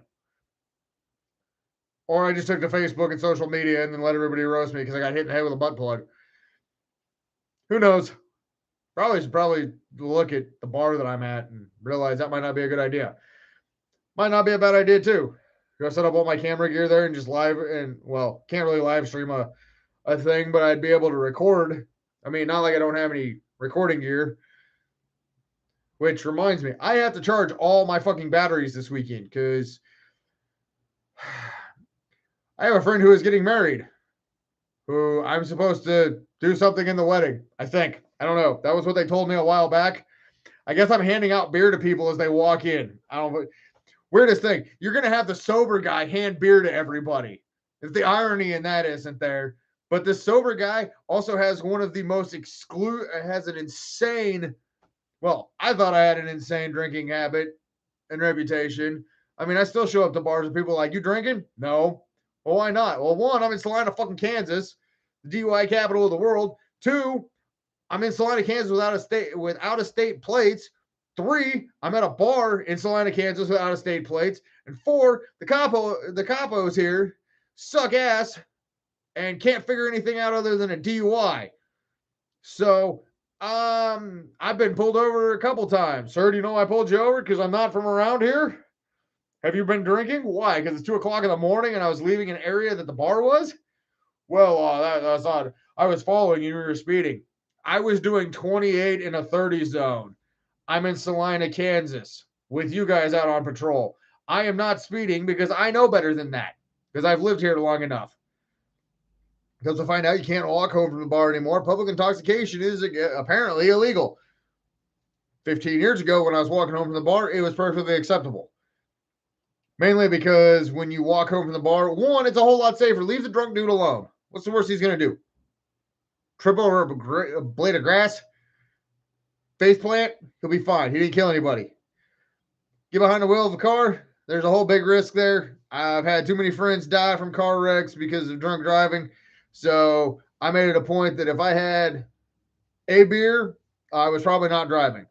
Or I just took to Facebook and social media and then let everybody roast me because I got hit in the head with a butt plug. Who knows? Probably look at the bar that I'm at and realize that might not be a good idea. Might not be a bad idea too. Go set up all my camera gear there and just live and well, can't really live stream a thing, but I'd be able to record. I mean, not like I don't have any recording gear. Which reminds me, I have to charge all my fucking batteries this weekend because I have a friend who is getting married who I'm supposed to do something in the wedding. I think. I don't know. That was what they told me a while back. I guess I'm handing out beer to people as they walk in. I don't know. Weirdest thing. You're going to have the sober guy hand beer to everybody. If the irony in that isn't there. But the sober guy also has one of the most has an insane, well, I thought I had an insane drinking habit and reputation. I mean, I still show up to bars and people are like, you drinking? No. Well, why not? Well, one, I'm in Salina, fucking Kansas, the DUI capital of the world. Two, I'm in Salina, Kansas without a state plates. Three, I'm at a bar in Salina, Kansas with out-of-state plates. And four, the capos here suck ass and can't figure anything out other than a DUI. So, I've been pulled over a couple times. Sir, do you know I pulled you over because I'm not from around here? Have you been drinking? Why? Because it's 2 o'clock in the morning and I was leaving an area that the bar was? Well, that's odd. I was following you. You were speeding. I was doing 28 in a 30 zone. I'm in Salina, Kansas, with you guys out on patrol. I am not speeding because I know better than that, because I've lived here long enough. Because to find out you can't walk home from the bar anymore, public intoxication is apparently illegal. 15 years ago, when I was walking home from the bar, it was perfectly acceptable. Mainly because when you walk home from the bar, one, it's a whole lot safer. Leave the drunk dude alone. What's the worst he's going to do? Trip over a blade of grass? Face plant? He'll be fine. He didn't kill anybody. Get behind the wheel of a car? There's a whole big risk there. I've had too many friends die from car wrecks because of drunk driving. So I made it a point that if I had a beer, I was probably not driving.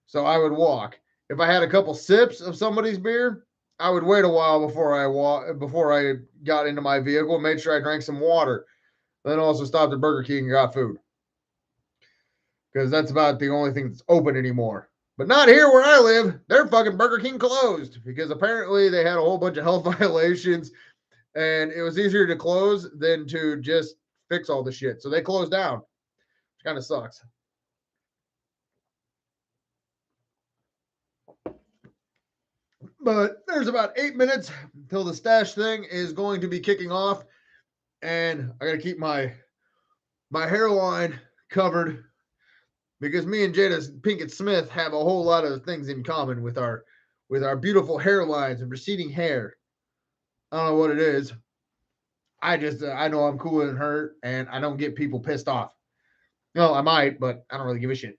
So I would walk. If I had a couple sips of somebody's beer, I would wait a while before I got into my vehicle and made sure I drank some water. Then also stopped at Burger King and got food. Because that's about the only thing that's open anymore. But not here where I live. They're fucking Burger King closed because apparently they had a whole bunch of health violations and it was easier to close than to just fix all the shit. So they closed down, which kind of sucks. But there's about 8 minutes until the stash thing is going to be kicking off. And I got to keep my hairline covered because me and Jada Pinkett Smith have a whole lot of things in common with our beautiful hairlines and receding hair. I don't know what it is. I know I'm cooler than her and I don't get people pissed off. No, I might, but I don't really give a shit.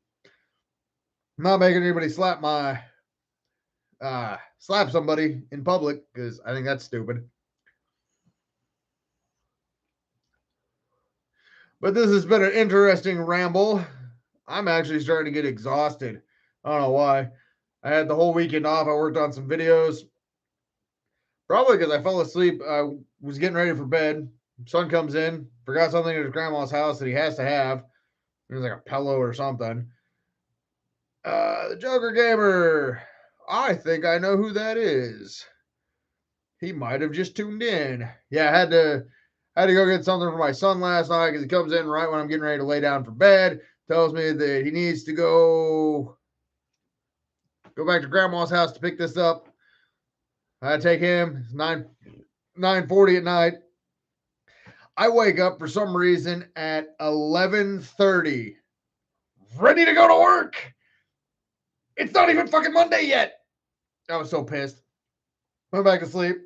I'm not making anybody slap somebody in public because I think that's stupid. But this has been an interesting ramble. I'm actually starting to get exhausted. I don't know why. I had the whole weekend off. I worked on some videos. Probably because I fell asleep. I was getting ready for bed. Son comes in, forgot something at his grandma's house that he has to have. It was like a pillow or something. The Joker Gamer. I think I know who that is. He might have just tuned in. Yeah, I had to go get something for my son last night because he comes in right when I'm getting ready to lay down for bed. Tells me that he needs to go back to grandma's house to pick this up. I take him. It's 9:40 at night. I wake up for some reason at 11:30, ready to go to work. It's not even fucking Monday yet. I was so pissed. Went back to sleep.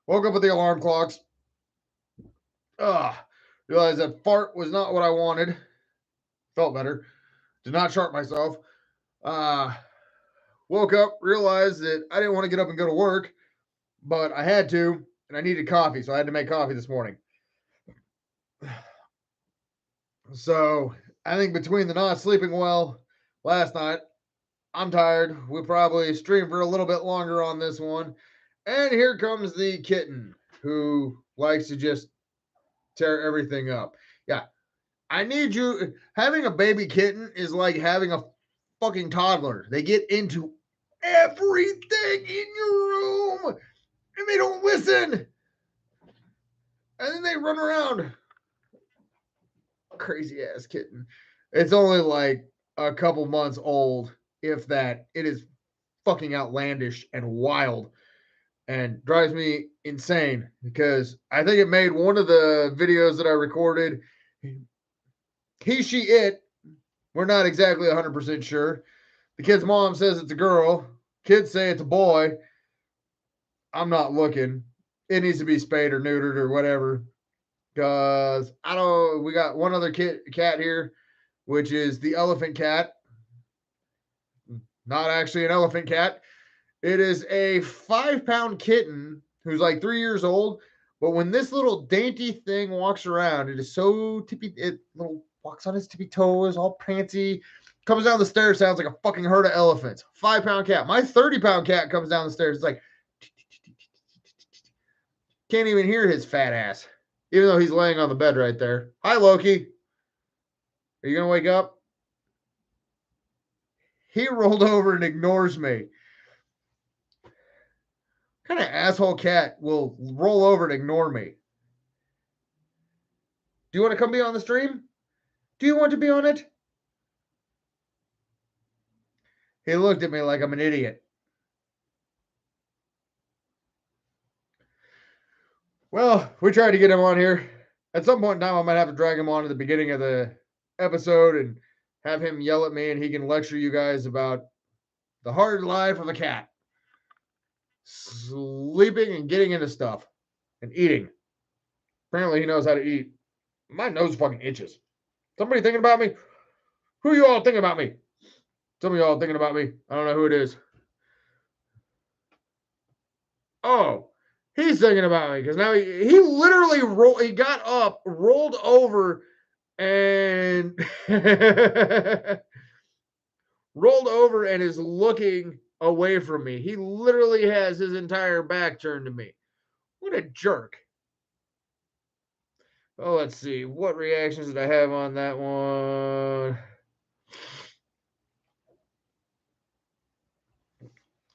Woke up with the alarm clocks. Realized that fart was not what I wanted. Felt better. Did not chart myself. Woke up, realized that I didn't want to get up and go to work, but I had to, and I needed coffee, so I had to make coffee this morning. So I think between the not sleeping well last night, I'm tired. We'll probably stream for a little bit longer on this one. And here comes the kitten who likes to just tear everything up. Yeah. I need you. Having a baby kitten is like having a fucking toddler. They get into everything in your room and they don't listen. And then they run around. Crazy ass kitten. It's only like a couple months old, if that. It is fucking outlandish and wild and drives me insane because I think it made one of the videos that I recorded. He, she, it. We're not exactly 100% sure. The kid's mom says it's a girl. Kids say it's a boy. I'm not looking. It needs to be spayed or neutered or whatever. Because I don't. We got one other cat here, which is the elephant cat. Not actually an elephant cat. It is a 5-pound kitten who's like 3 years old. But when this little dainty thing walks around, it is so tippy. It little walks on its tippy toes, all prancy. Comes down the stairs, sounds like a fucking herd of elephants. 5-pound cat. My 30-pound cat comes down the stairs. It's like can't even hear his fat ass, even though he's laying on the bed right there. Hi, Loki. Are you gonna wake up? He rolled over and ignores me. What kind of asshole cat will roll over and ignore me? Do you want to come be on the stream? Do you want to be on it? He looked at me like I'm an idiot. Well, we tried to get him on here. At some point in time, I might have to drag him on at the beginning of the episode and have him yell at me and he can lecture you guys about the hard life of a cat. Sleeping and getting into stuff and eating. Apparently, he knows how to eat. My nose fucking itches. Somebody thinking about me? Who you all thinking about me? Some of y'all thinking about me. I don't know who it is. Oh, he's thinking about me because now he literally he got up, rolled over, and rolled over and is looking away from me. He literally has his entire back turned to me. What a jerk. Oh, let's see. What reactions did I have on that one?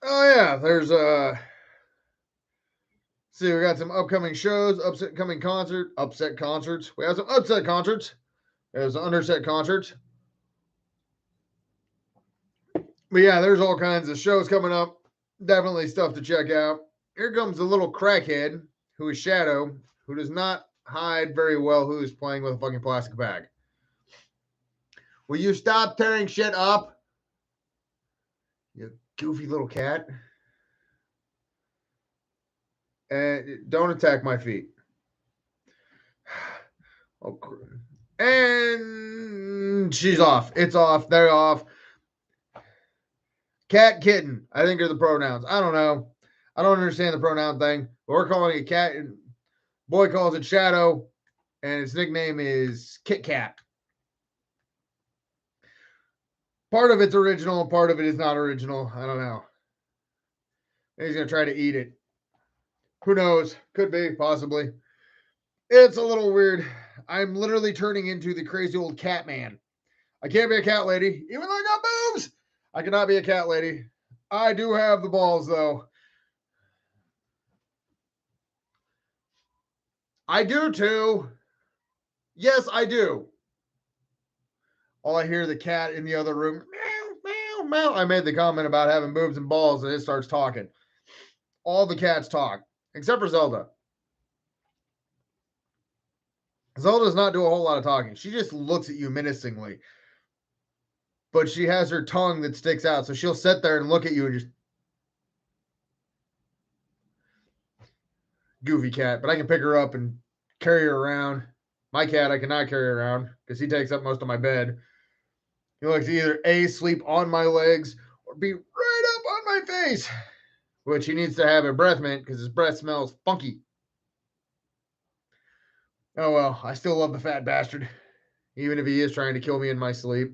Oh yeah, there's see, we got some upcoming shows, upset concerts. We have some upset concerts. There's some underset concerts. But yeah, there's all kinds of shows coming up. Definitely stuff to check out. Here comes the little crackhead who is Shadow, who does not hide very well who is playing with a fucking plastic bag. Will you stop tearing shit up? You goofy little cat. And don't attack my feet. Oh, and she's off. It's off. They're off. Cat, kitten, I think are the pronouns. I don't know. I don't understand the pronoun thing. But we're calling it cat. Boy calls it Shadow, and its nickname is Kit Kat. Part of it's original, part of it is not original. I don't know. He's going to try to eat it. Who knows? Could be, possibly. It's a little weird. I'm literally turning into the crazy old cat man. I can't be a cat lady, even though I got boobs. I cannot be a cat lady. I do have the balls, though. I do too. Yes, I do. All I hear is the cat in the other room. Meow, meow, meow. I made the comment about having boobs and balls, and it starts talking. All the cats talk, except for Zelda. Zelda does not do a whole lot of talking. She just looks at you menacingly. But she has her tongue that sticks out, so she'll sit there and look at you and just goofy cat. But I can pick her up and carry her around. My cat I cannot carry around because he takes up most of my bed. He likes to either A, sleep on my legs or be right up on my face, which he needs to have a breath mint because his breath smells funky. Oh well, I still love the fat bastard, even if he is trying to kill me in my sleep.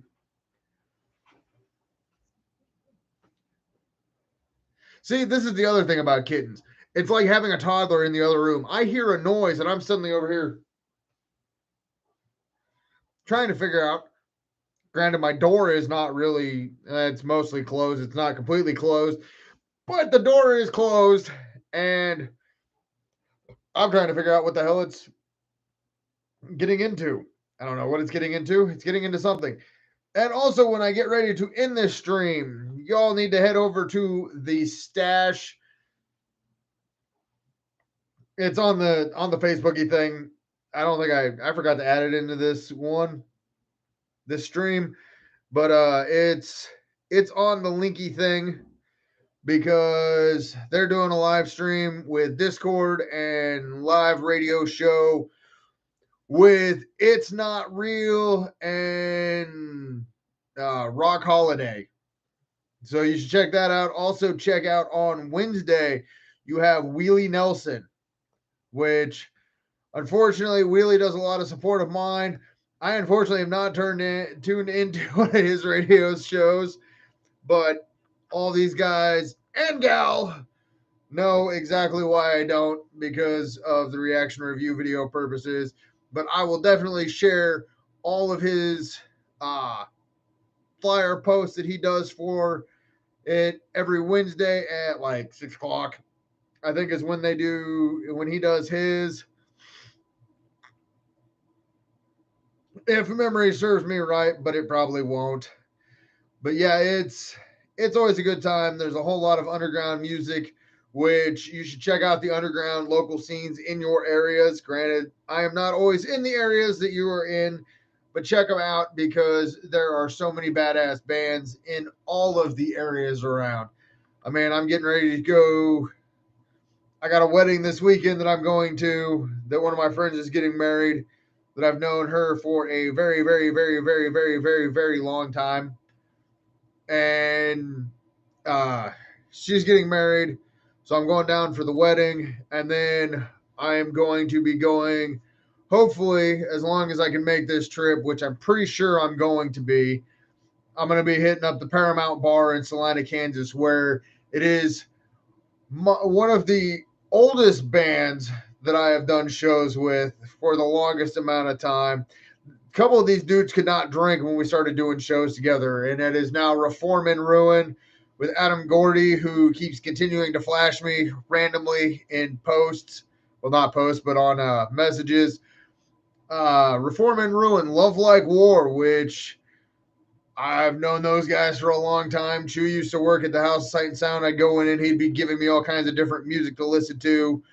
See, this is the other thing about kittens. It's like having a toddler in the other room. I hear a noise and I'm suddenly over here trying to figure out. Granted, my door is not really, it's mostly closed. It's not completely closed, but the door is closed and I'm trying to figure out what the hell it's getting into. I don't know what it's getting into. It's getting into something. And also, when I get ready to end this stream, y'all need to head over to the stash. It's on the Facebooky thing. I don't think I forgot to add it into this stream, but it's on the linky thing because they're doing a live stream with Discord and live radio show with It's Not Real and Rock Holiday. So you should check that out. Also, check out on Wednesday, you have Wheelie Nelson, which unfortunately, Wheelie does a lot of support of mine. I unfortunately have not tuned into one of his radio shows, but all these guys and gal know exactly why I don't because of the reaction review video purposes. But I will definitely share all of his flyer posts that he does for it every Wednesday at like 6 o'clock. I think is when he does his. If memory serves me right, but it probably won't. But yeah, it's always a good time. There's a whole lot of underground music, which you should check out the underground local scenes in your areas. Granted, I am not always in the areas that you are in, but check them out because there are so many badass bands in all of the areas around. I mean, I'm getting ready to go. I got a wedding this weekend that I'm going to, that one of my friends is getting married, that I've known her for a very, very, very, very, very, very, very long time. And she's getting married. So I'm going down for the wedding. And then I am going to be going, hopefully, as long as I can make this trip, which I'm pretty sure I'm going to be. I'm going to be hitting up the Paramount Bar in Salina, Kansas, where it is one of the oldest bands that I have done shows with for the longest amount of time. A couple of these dudes could not drink when we started doing shows together, and it is now Reform and Ruin with Adam Gordy, who keeps continuing to flash me randomly in posts. Well, not posts, but on messages. Reform and Ruin, Love Like War, which I've known those guys for a long time. Chew used to work at the House of Sight and Sound. I'd go in and he'd be giving me all kinds of different music to listen to.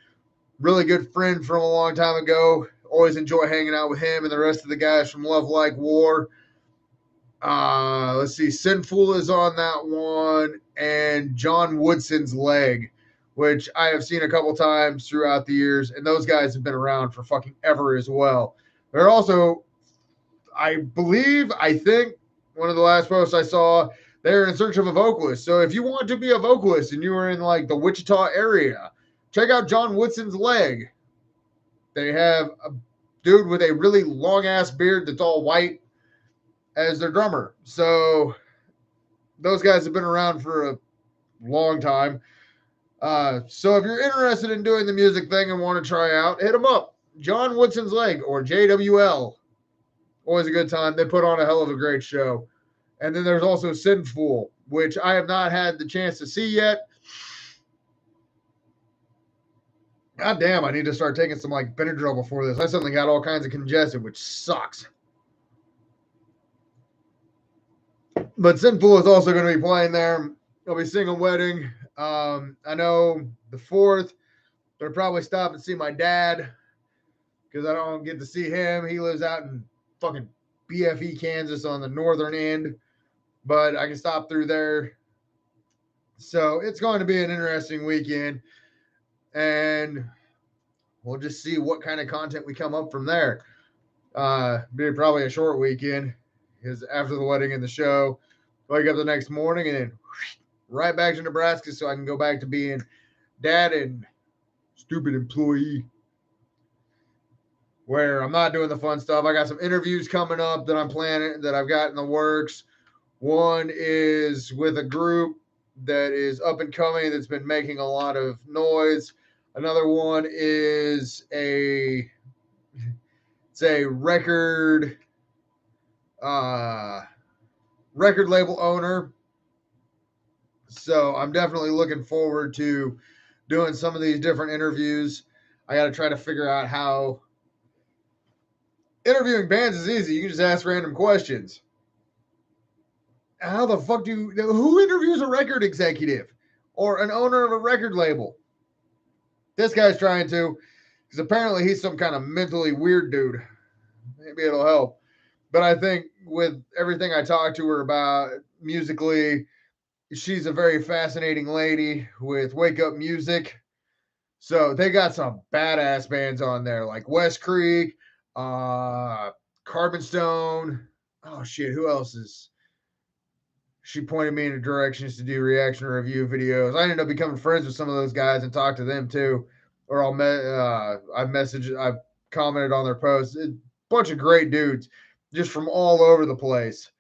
Really good friend from a long time ago. Always enjoy hanging out with him and the rest of the guys from Love Like War. Let's see. Sinful is on that one. And John Woodson's Leg, which I have seen a couple times throughout the years. And those guys have been around for fucking ever as well. They're also, I think, one of the last posts I saw, they're in search of a vocalist. So if you want to be a vocalist and you are in like the Wichita area, check out John Woodson's Leg. They have a dude with a really long ass beard that's all white as their drummer. So those guys have been around for a long time. So if you're interested in doing the music thing and want to try out, hit them up. John Woodson's Leg or JWL Always a good time. They put on a hell of a great show. And then there's also Sinful, which I have not had the chance to see yet. God damn, I need to start taking some like Benadryl before this. I suddenly got all kinds of congestion, which sucks. But Sinful is also going to be playing there. I'll be singing a wedding. I know the 4th, they'll probably stop and see my dad because I don't get to see him. He lives out in fucking BFE, Kansas on the northern end, but I can stop through there. So it's going to be an interesting weekend, and we'll just see what kind of content we come up from there. Be probably a short weekend because after the wedding and the show, wake up the next morning and then right back to Nebraska so I can go back to being dad and stupid employee, where I'm not doing the fun stuff. I got some interviews coming up that I'm planning, that I've got in the works. One is with a group that is up and coming that's been making a lot of noise. Another one is a record label owner. So I'm definitely looking forward to doing some of these different interviews. I got to try to figure out how interviewing bands is easy. You can just ask random questions. How the fuck who interviews a record executive or an owner of a record label? This guy's trying to, because apparently he's some kind of mentally weird dude. Maybe it'll help. But I think with everything I talked to her about musically, she's a very fascinating lady with wake up music. So they got some badass bands on there like West Creek, Carbon Stone. Oh shit, who else is? She pointed me in directions to do reaction review videos. I ended up becoming friends with some of those guys and talked to them too. Or I've commented on their posts. A bunch of great dudes just from all over the place.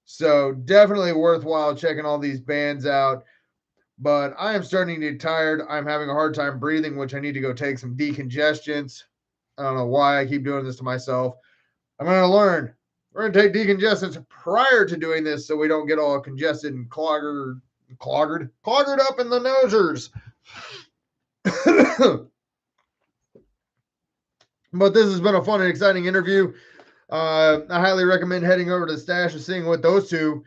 So definitely worthwhile checking all these bands out. But I am starting to get tired. I'm having a hard time breathing, which I need to go take some decongestants. I don't know why I keep doing this to myself. I'm going to learn. We're going to take decongestants prior to doing this so we don't get all congested and cloggered up in the nosers. But this has been a fun and exciting interview. I highly recommend heading over to the stash and seeing what those two,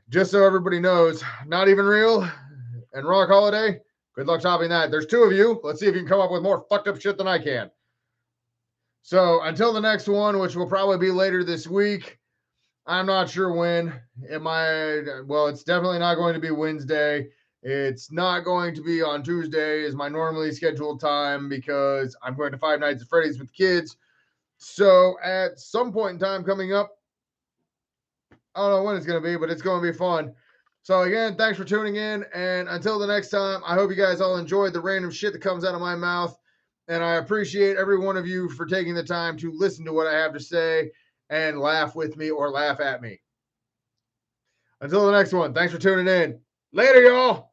just so everybody knows, Not Even Real and Rock Holiday. Good luck topping that. There's 2 of you. Let's see if you can come up with more fucked up shit than I can. So until the next one, which will probably be later this week, I'm not sure when. It's definitely not going to be Wednesday. It's not going to be on Tuesday is my normally scheduled time because I'm going to Five Nights at Freddy's with the kids. So at some point in time coming up, I don't know when it's going to be, but it's going to be fun. So again, thanks for tuning in. And until the next time, I hope you guys all enjoyed the random shit that comes out of my mouth. And I appreciate every one of you for taking the time to listen to what I have to say and laugh with me or laugh at me. Until the next one, thanks for tuning in. Later, y'all.